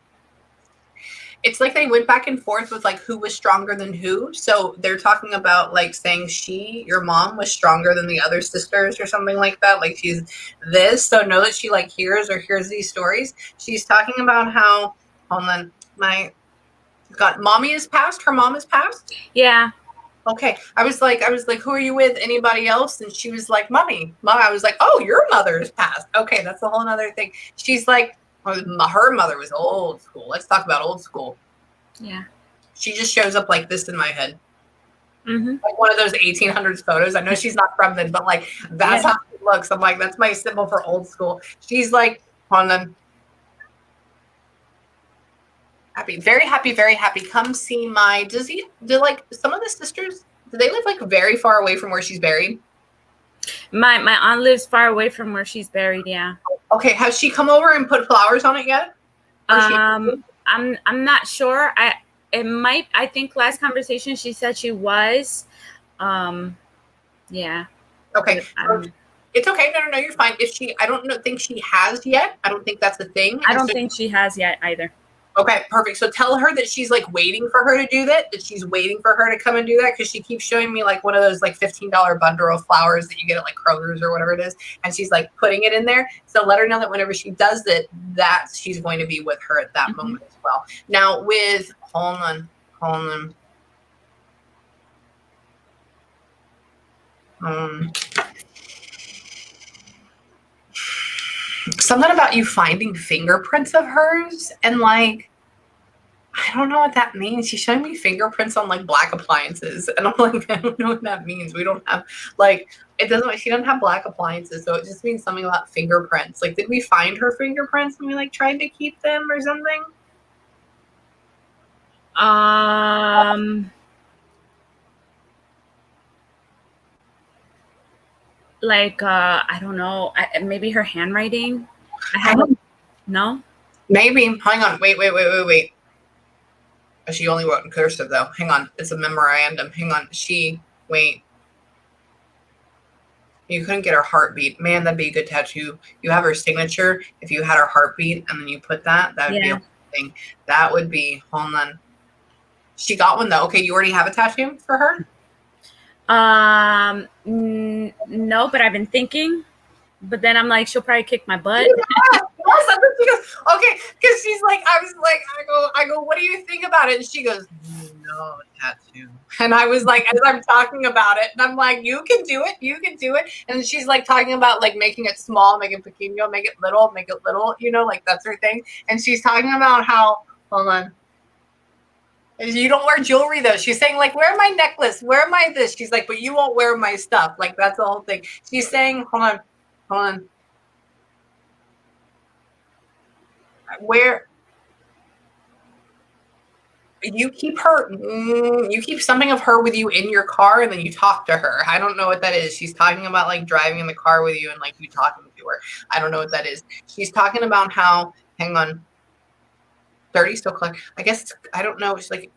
It's like they went back and forth with like who was stronger than who. So they're talking about like saying your mom was stronger than the other sisters or something like that. Like she's this. So know that she like hears these stories. She's talking about how, hold on, mommy is passed. Her mom is passed. Yeah. Okay. I was like, who are you with? Anybody else? And she was like, mommy. Mom. I was like, oh, your mother is passed. Okay, that's a whole other thing. She's like, her mother was old school. Let's talk about old school. Yeah. She just shows up like this in my head. Mm-hmm. Like one of those 1800s photos. I know she's not from then, but like that's how it looks. I'm like, that's my symbol for old school. She's like, on them. Happy, very happy, very happy. Come see my. Do like some of the sisters? Do they live like very far away from where she's buried? My aunt lives far away from where she's buried. Yeah. Okay, has she come over and put flowers on it yet? I'm not sure. I think last conversation she said she was. Yeah. Okay. It's okay. No, you're fine. If she, I don't think she has yet. I don't think that's the thing. I don't think she has yet either. Okay, perfect. So tell her that she's like waiting for her to do that she's waiting for her to come and do that, because she keeps showing me like one of those like $15 bundle of flowers that you get at like Kroger's or whatever it is. And she's like putting it in there. So let her know that whenever she does it, that she's going to be with her at that moment as well. Now with, hold on. Something about you finding fingerprints of hers, and like, I don't know what that means. She's showing me fingerprints on like black appliances, and I'm like, I don't know what that means. We don't have like, it doesn't. She doesn't have black appliances, so it just means something about fingerprints. Like, did we find her fingerprints and we like tried to keep them or something? Like I don't know. Maybe her handwriting. No. Maybe. Hang on. Wait. She only wrote in cursive though. Hang on. It's a memorandum. Hang on. Wait. You couldn't get her heartbeat. Man, that'd be a good tattoo. You have her signature. If you had her heartbeat and then you put that would be a thing. That would be, hold on. She got one though. Okay, you already have a tattoo for her? No, but I've been thinking. But then I'm like, she'll probably kick my butt. Okay, because she's like, I go, what do you think about it? And she goes, no tattoo. And I was like, as I'm talking about it, and I'm like, you can do it. And she's like talking about like making it small, make it pequeño, make it little, like that's her thing. And she's talking about how, hold on. You don't wear jewelry though. She's saying like, wear my necklace, wear my this. She's like, but you won't wear my stuff. Like that's the whole thing. She's saying, hold on. Where you keep something of her with you in your car and then you talk to her. I don't know what that is. She's talking about like driving in the car with you and like you talking to her. I don't know what that is. She's talking about how, hang on, 30 still collect. I guess I don't know. It's like,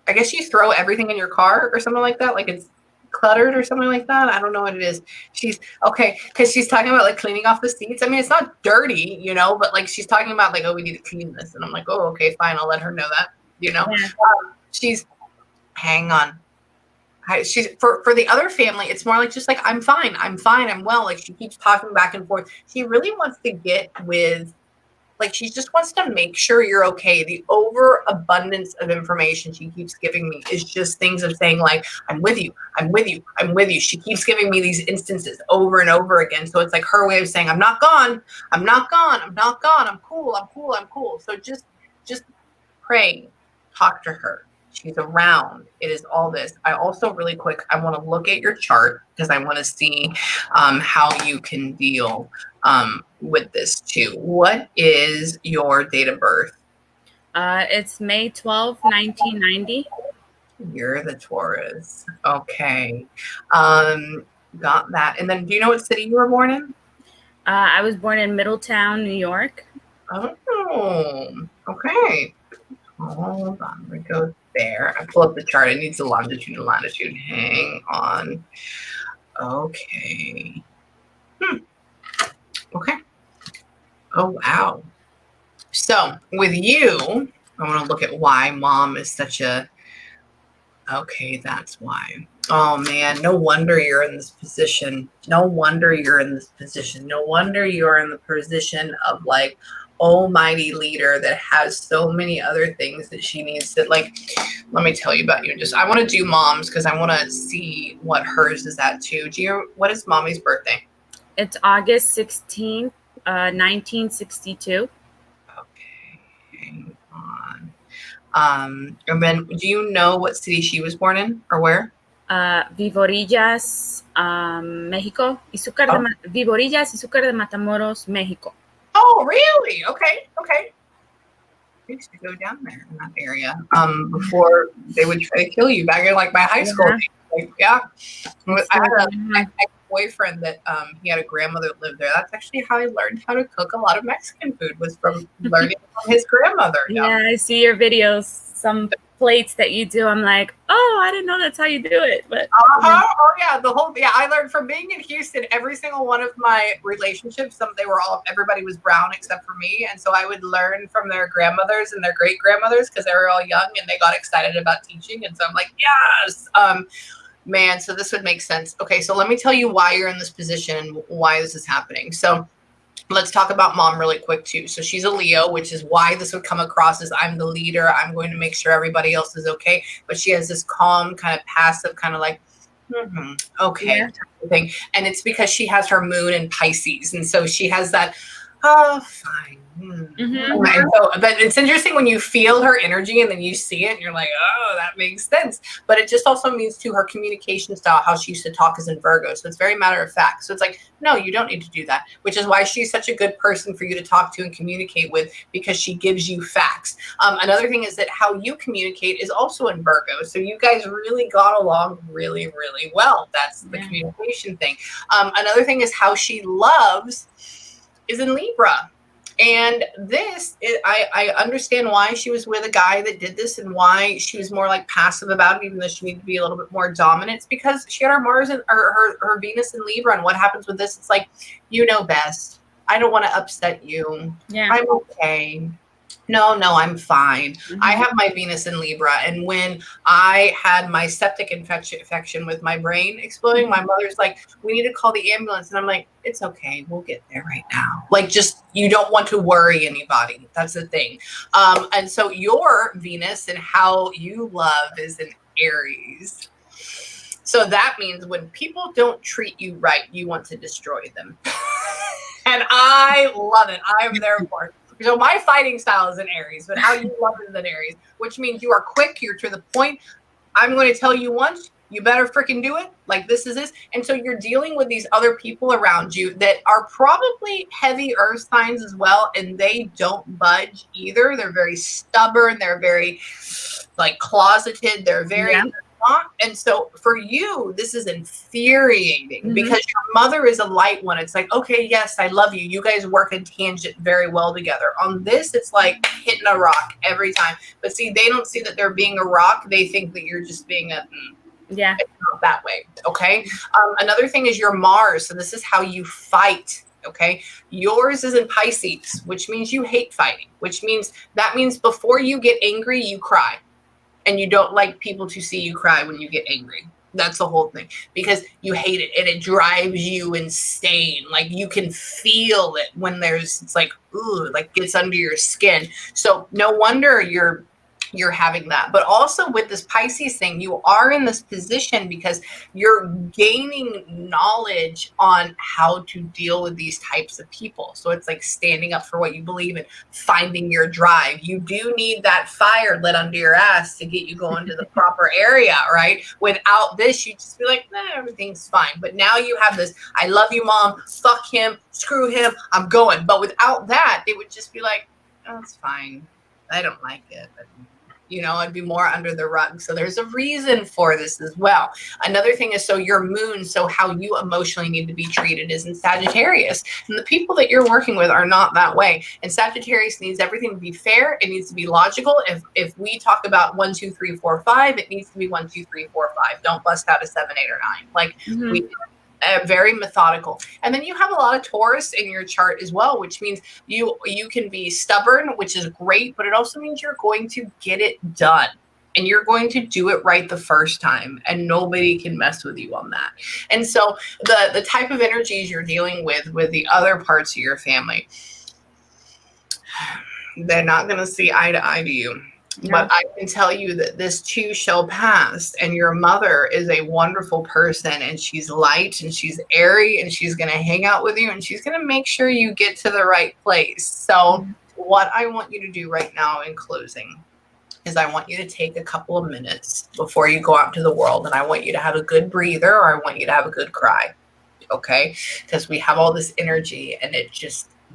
I guess you throw everything in your car or something like that. Like it's cluttered or something like that. I don't know what it is. She's okay because she's talking about like cleaning off the seats. I mean, it's not dirty, but like she's talking about like, oh, we need to clean this, and I'm like, oh, okay, fine, I'll let her know that. Yeah. She's, hang on. She's for the other family. It's more like just like I'm fine, I'm well. Like she keeps talking back and forth. She really wants to get with. Like she just wants to make sure you're okay. The overabundance of information she keeps giving me is just things of saying like, I'm with you. She keeps giving me these instances over and over again. So it's like her way of saying, I'm not gone. I'm cool. So just pray, talk to her. She's around. It is all this. I also really quick, I want to look at your chart because I want to see how you can deal with this too. What is your date of birth? It's May 12, 1990. You're the Taurus. Okay. Got that. And then do you know what city you were born in? I was born in Middletown, New York. Oh, okay. Hold on. We go there. I pull up the chart. It needs the longitude and latitude. Hang on. Okay. Okay. Oh, wow. So with you, I want to look at why mom is such a, okay, that's why. Oh man, no wonder you're in this position. No wonder you're in the position of like almighty leader that has so many other things that she needs to, like, let me tell you about you. I want to do mom's because I want to see what hers is at too. What is mommy's birthday? It's August 16th, 1962. Okay, hang on. And then do you know what city she was born in or where? Viborillas, México. Viborillas, Izúcar de Matamoros, México. Oh, really? Okay. I used to go down there in that area before they would try to kill you back in like my high school. Yeah. I had a boyfriend that he had a grandmother that lived there. That's actually how I learned how to cook a lot of Mexican food, was from learning from his grandmother. Yeah, I see your videos. Some plates that you do, I'm like, oh, I didn't know that's how you do it. But oh yeah, I learned from being in Houston. Every single one of my relationships, everybody was brown except for me, and so I would learn from their grandmothers and their great grandmothers because they were all young and they got excited about teaching, and so I'm like, yes. Man, so this would make sense. Okay, so let me tell you why you're in this position and why this is happening. So let's talk about mom really quick too. So she's a Leo, which is why this would come across as I'm the leader. I'm going to make sure everybody else is okay. But she has this calm, kind of passive, kind of like, okay, type of thing. And it's because she has her moon in Pisces. And so she has that, oh, fine. And so, but it's interesting when you feel her energy and then you see it and you're like, oh, that makes sense. But it just also means to her communication style, how she used to talk is in Virgo. So it's very matter of fact. So it's like, no, you don't need to do that, which is why she's such a good person for you to talk to and communicate with, because she gives you facts. Another thing is that how you communicate is also in Virgo. So you guys really got along really, really well. That's the communication thing. Another thing is how she loves is in Libra. And I understand why she was with a guy that did this and why she was more like passive about it, even though she needed to be a little bit more dominant. It's because she had her Mars and her Venus in Libra. And what happens with this? It's like, you know best. I don't want to upset you. Yeah. I'm okay. No, I'm fine. I have my Venus in Libra. And when I had my septic infection with my brain exploding, my mother's like, we need to call the ambulance. And I'm like, it's okay. We'll get there right now. Like, just, you don't want to worry anybody. That's the thing. And so your Venus and how you love is in Aries. So that means when people don't treat you right, you want to destroy them. And I love it. I'm there for it. So my fighting style is in Aries, but how you love is in Aries, which means you are quick, you're to the point. I'm going to tell you once, you better freaking do it. Like, this is this. And so you're dealing with these other people around you that are probably heavy earth signs as well, and they don't budge either. They're very stubborn. They're very like closeted. They're very not. And so for you, this is infuriating because your mother is a light one. It's like, okay, yes, I love you. You guys work in tangent very well together. On this, it's like hitting a rock every time. But see, they don't see that they're being a rock. They think that you're just being a it's not that way. Okay. Another thing is your Mars. So this is how you fight. Okay. Yours is in Pisces, which means you hate fighting, which means before you get angry, you cry. And you don't like people to see you cry when you get angry. That's the whole thing, because you hate it and it drives you insane. Like, you can feel it when it's like, ooh, like gets under your skin. So no wonder you're having that. But also with this Pisces thing, you are in this position because you're gaining knowledge on how to deal with these types of people. So it's like standing up for what you believe in, finding your drive. You do need that fire lit under your ass to get you going to the proper area, right? Without this, you just be like, everything's fine. But now you have this, I love you, mom, fuck him, screw him, I'm going. But without that, it would just be like, oh, it's fine. I don't like it, but it'd be more under the rug. So there's a reason for this as well. Another thing is, so your moon, so how you emotionally need to be treated is in Sagittarius. And the people that you're working with are not that way. And Sagittarius needs everything to be fair. It needs to be logical. If we talk about 1, 2, 3, 4, 5, it needs to be 1, 2, 3, 4, 5. Don't bust out a 7, 8, or 9. Like, we very methodical. And then you have a lot of Taurus in your chart as well, which means you can be stubborn, which is great, but it also means you're going to get it done and you're going to do it right the first time, and nobody can mess with you on that. And so the type of energies you're dealing with the other parts of your family, They're not going to see eye to eye to you. No. But I can tell you that this too shall pass. And your mother is a wonderful person, and she's light and she's airy, and she's going to hang out with you, and she's going to make sure you get to the right place. So what I want you to do right now in closing is I want you to take a couple of minutes before you go out to the world, and I want you to have a good breather, or I want you to have a good cry. Okay? Because we have all this energy, and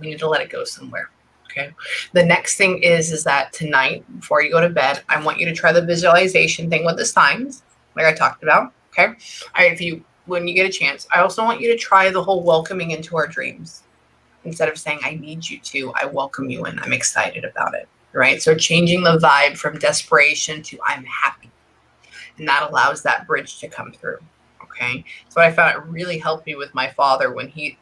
we need to let it go somewhere. Okay. The next thing is that tonight, before you go to bed, I want you to try the visualization thing with the signs, like I talked about. Okay. All right. When you get a chance, I also want you to try the whole welcoming into our dreams. Instead of saying, I need you to, I welcome you in. I'm excited about it. Right. So changing the vibe from desperation to I'm happy. And that allows that bridge to come through. Okay. So I found it really helped me with my father when his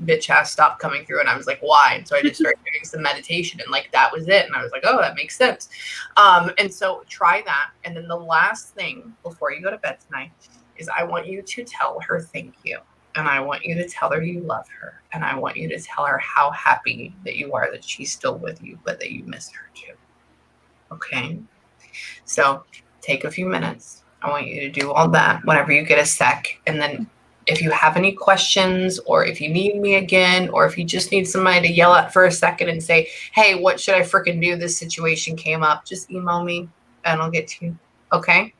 bitch ass stopped coming through, and I was like, why? And so I just started doing some meditation, and like that was it. And I was like, oh, that makes sense. And so try that. And then the last thing before you go to bed tonight is I want you to tell her thank you. And I want you to tell her you love her. And I want you to tell her how happy that you are that she's still with you, but that you miss her too. Okay. So take a few minutes. I want you to do all that whenever you get a sec. And then if you have any questions, or if you need me again, or if you just need somebody to yell at for a second and say, hey, what should I freaking do? This situation came up. Just email me and I'll get to you. Okay?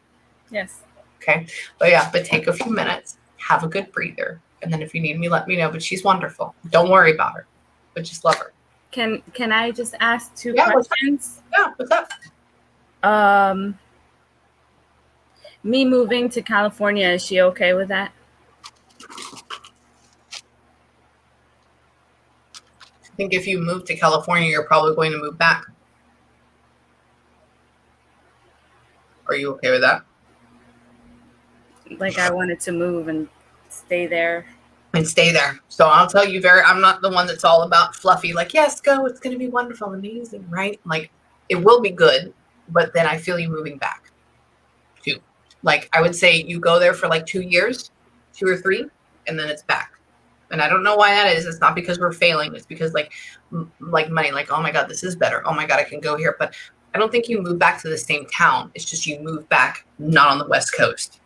Yes. Okay. But take a few minutes. Have a good breather. And then if you need me, let me know. But she's wonderful. Don't worry about her. But just love her. Can I just ask two questions? What's up? Me moving to California, is she okay with that? I think if you move to California, you're probably going to move back. Are you okay with that? Like, I wanted to move and stay there. So I'll tell you I'm not the one that's all about fluffy, like, yes, go, it's going to be wonderful, amazing, right? Like, it will be good, but then I feel you moving back too. Like, I would say you go there for like 2 years, 2 or 3, and then it's back. And I don't know why that is. It's not because we're failing. It's because like money, like, oh my God, this is better. Oh my God, I can go here. But I don't think you move back to the same town. It's just you move back, not on the West Coast.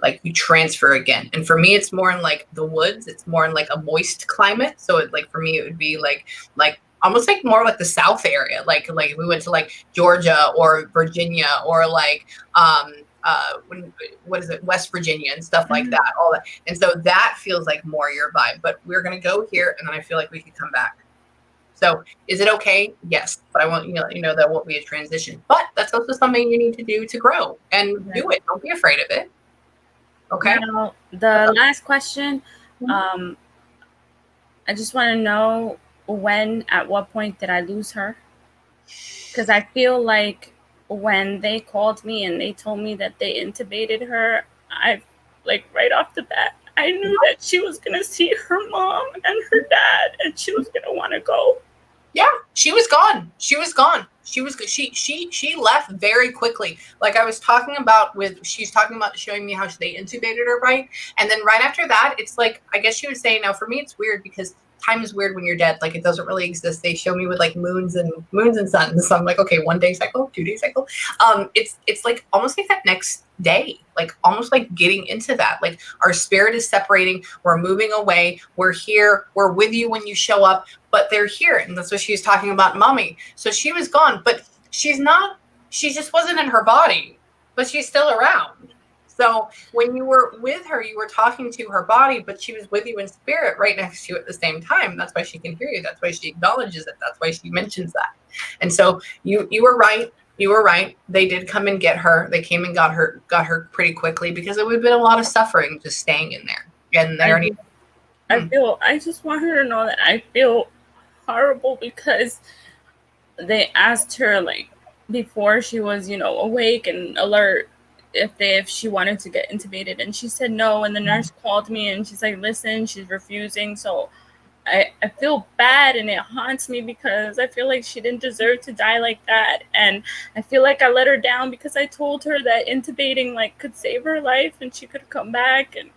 Like, you transfer again. And for me, it's more in like the woods. It's more in like a moist climate. So it, like, for me, it would be like almost like more like the South area. Like we went to like Georgia or Virginia or like, West Virginia and stuff like that, all that. And so that feels like more your vibe, but we're going to go here. And then I feel like we could come back. So is it okay? Yes. But I want, that won't be a transition, but that's also something you need to do to grow and do it. Don't be afraid of it. Okay. Now, the last question, I just want to know at what point did I lose her? Because I feel like when they called me and they told me that they intubated her, I, like, right off the bat, I knew that she was going to see her mom and her dad, and she was going to want to go. Yeah, she was gone. She left very quickly. Like I was talking about she's talking about showing me how they intubated her, right? And then right after that, it's like, I guess she was saying, now for me, it's weird because time is weird when you're dead. Like, it doesn't really exist. They show me with like moons and suns. So I'm like, okay, 1 day cycle, 2 day cycle. It's like almost like that next day, like almost like getting into that. Like, our spirit is separating. We're moving away. We're here. We're with you when you show up, but they're here. And that's what she was talking about, mommy. So she was gone, but she just wasn't in her body, but she's still around. So when you were with her, you were talking to her body, but she was with you in spirit right next to you at the same time. That's why she can hear you. That's why she acknowledges it. That's why she mentions that. And so you were right. You were right. They did come and get her. They came and got her pretty quickly because it would have been a lot of suffering just staying in there. And I just want her to know that I feel horrible because they asked her, like, before she was, awake and alert, if she wanted to get intubated, and she said no. And the nurse called me and she's like, listen, she's refusing. So I feel bad, and it haunts me because I feel like she didn't deserve to die like that. And I feel like I let her down because I told her that intubating like could save her life and she could come back. And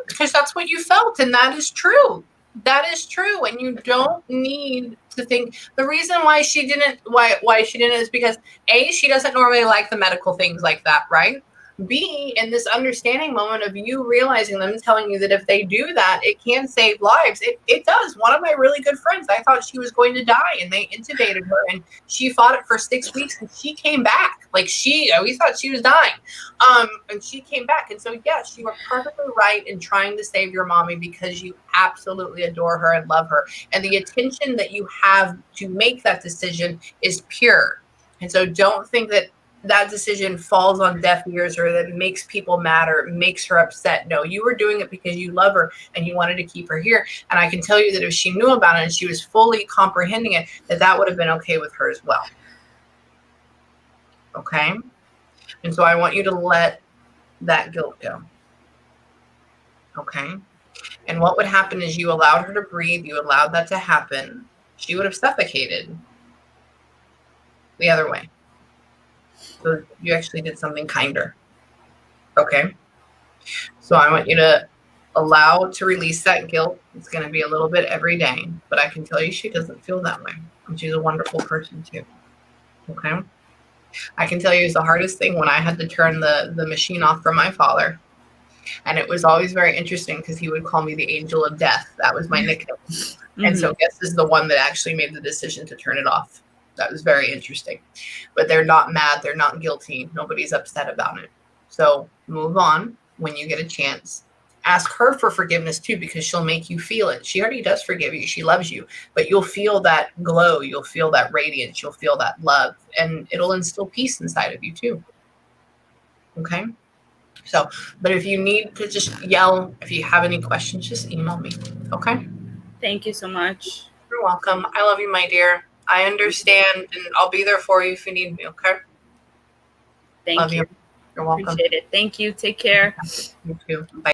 because that's what you felt, and that is true. That is true, and you don't need to think. The reason why she didn't is because A, she doesn't normally like the medical things like that, right? B, in this understanding moment of you realizing them telling you that if they do that, it can save lives. It does. One of my really good friends, I thought she was going to die, and they intubated her, and she fought it for 6 weeks, and she came back. Like we thought she was dying, and she came back. And so, yes, you were perfectly right in trying to save your mommy because you absolutely adore her and love her, and the attention that you have to make that decision is pure. And so, don't think that decision falls on deaf ears or that makes people mad or makes her upset. No, you were doing it because you love her and you wanted to keep her here. And I can tell you that if she knew about it and she was fully comprehending it, that would have been okay with her as well. Okay? And so I want you to let that guilt go. Okay? And what would happen is you allowed her to breathe, you allowed that to happen. She would have suffocated the other way. So you actually did something kinder. Okay? So I want you to allow to release that guilt. It's going to be a little bit every day, but I can tell you she doesn't feel that way. And she's a wonderful person too. Okay? I can tell you it's the hardest thing when I had to turn the machine off for my father. And it was always very interesting because he would call me the angel of death. That was my nickname. Mm-hmm. And so guess is the one that actually made the decision to turn it off. That was very interesting. But they're not mad. They're not guilty. Nobody's upset about it. So move on when you get a chance. Ask her for forgiveness too, because she'll make you feel it. She already does forgive you. She loves you. But you'll feel that glow. You'll feel that radiance. You'll feel that love. And it'll instill peace inside of you too. Okay? So, but if you need to just yell, if you have any questions, just email me. Okay? Thank you so much. You're welcome. I love you, my dear. I understand, and I'll be there for you if you need me, okay? Thank you. You're welcome. Appreciate it. Thank you. Take care. You too. Bye.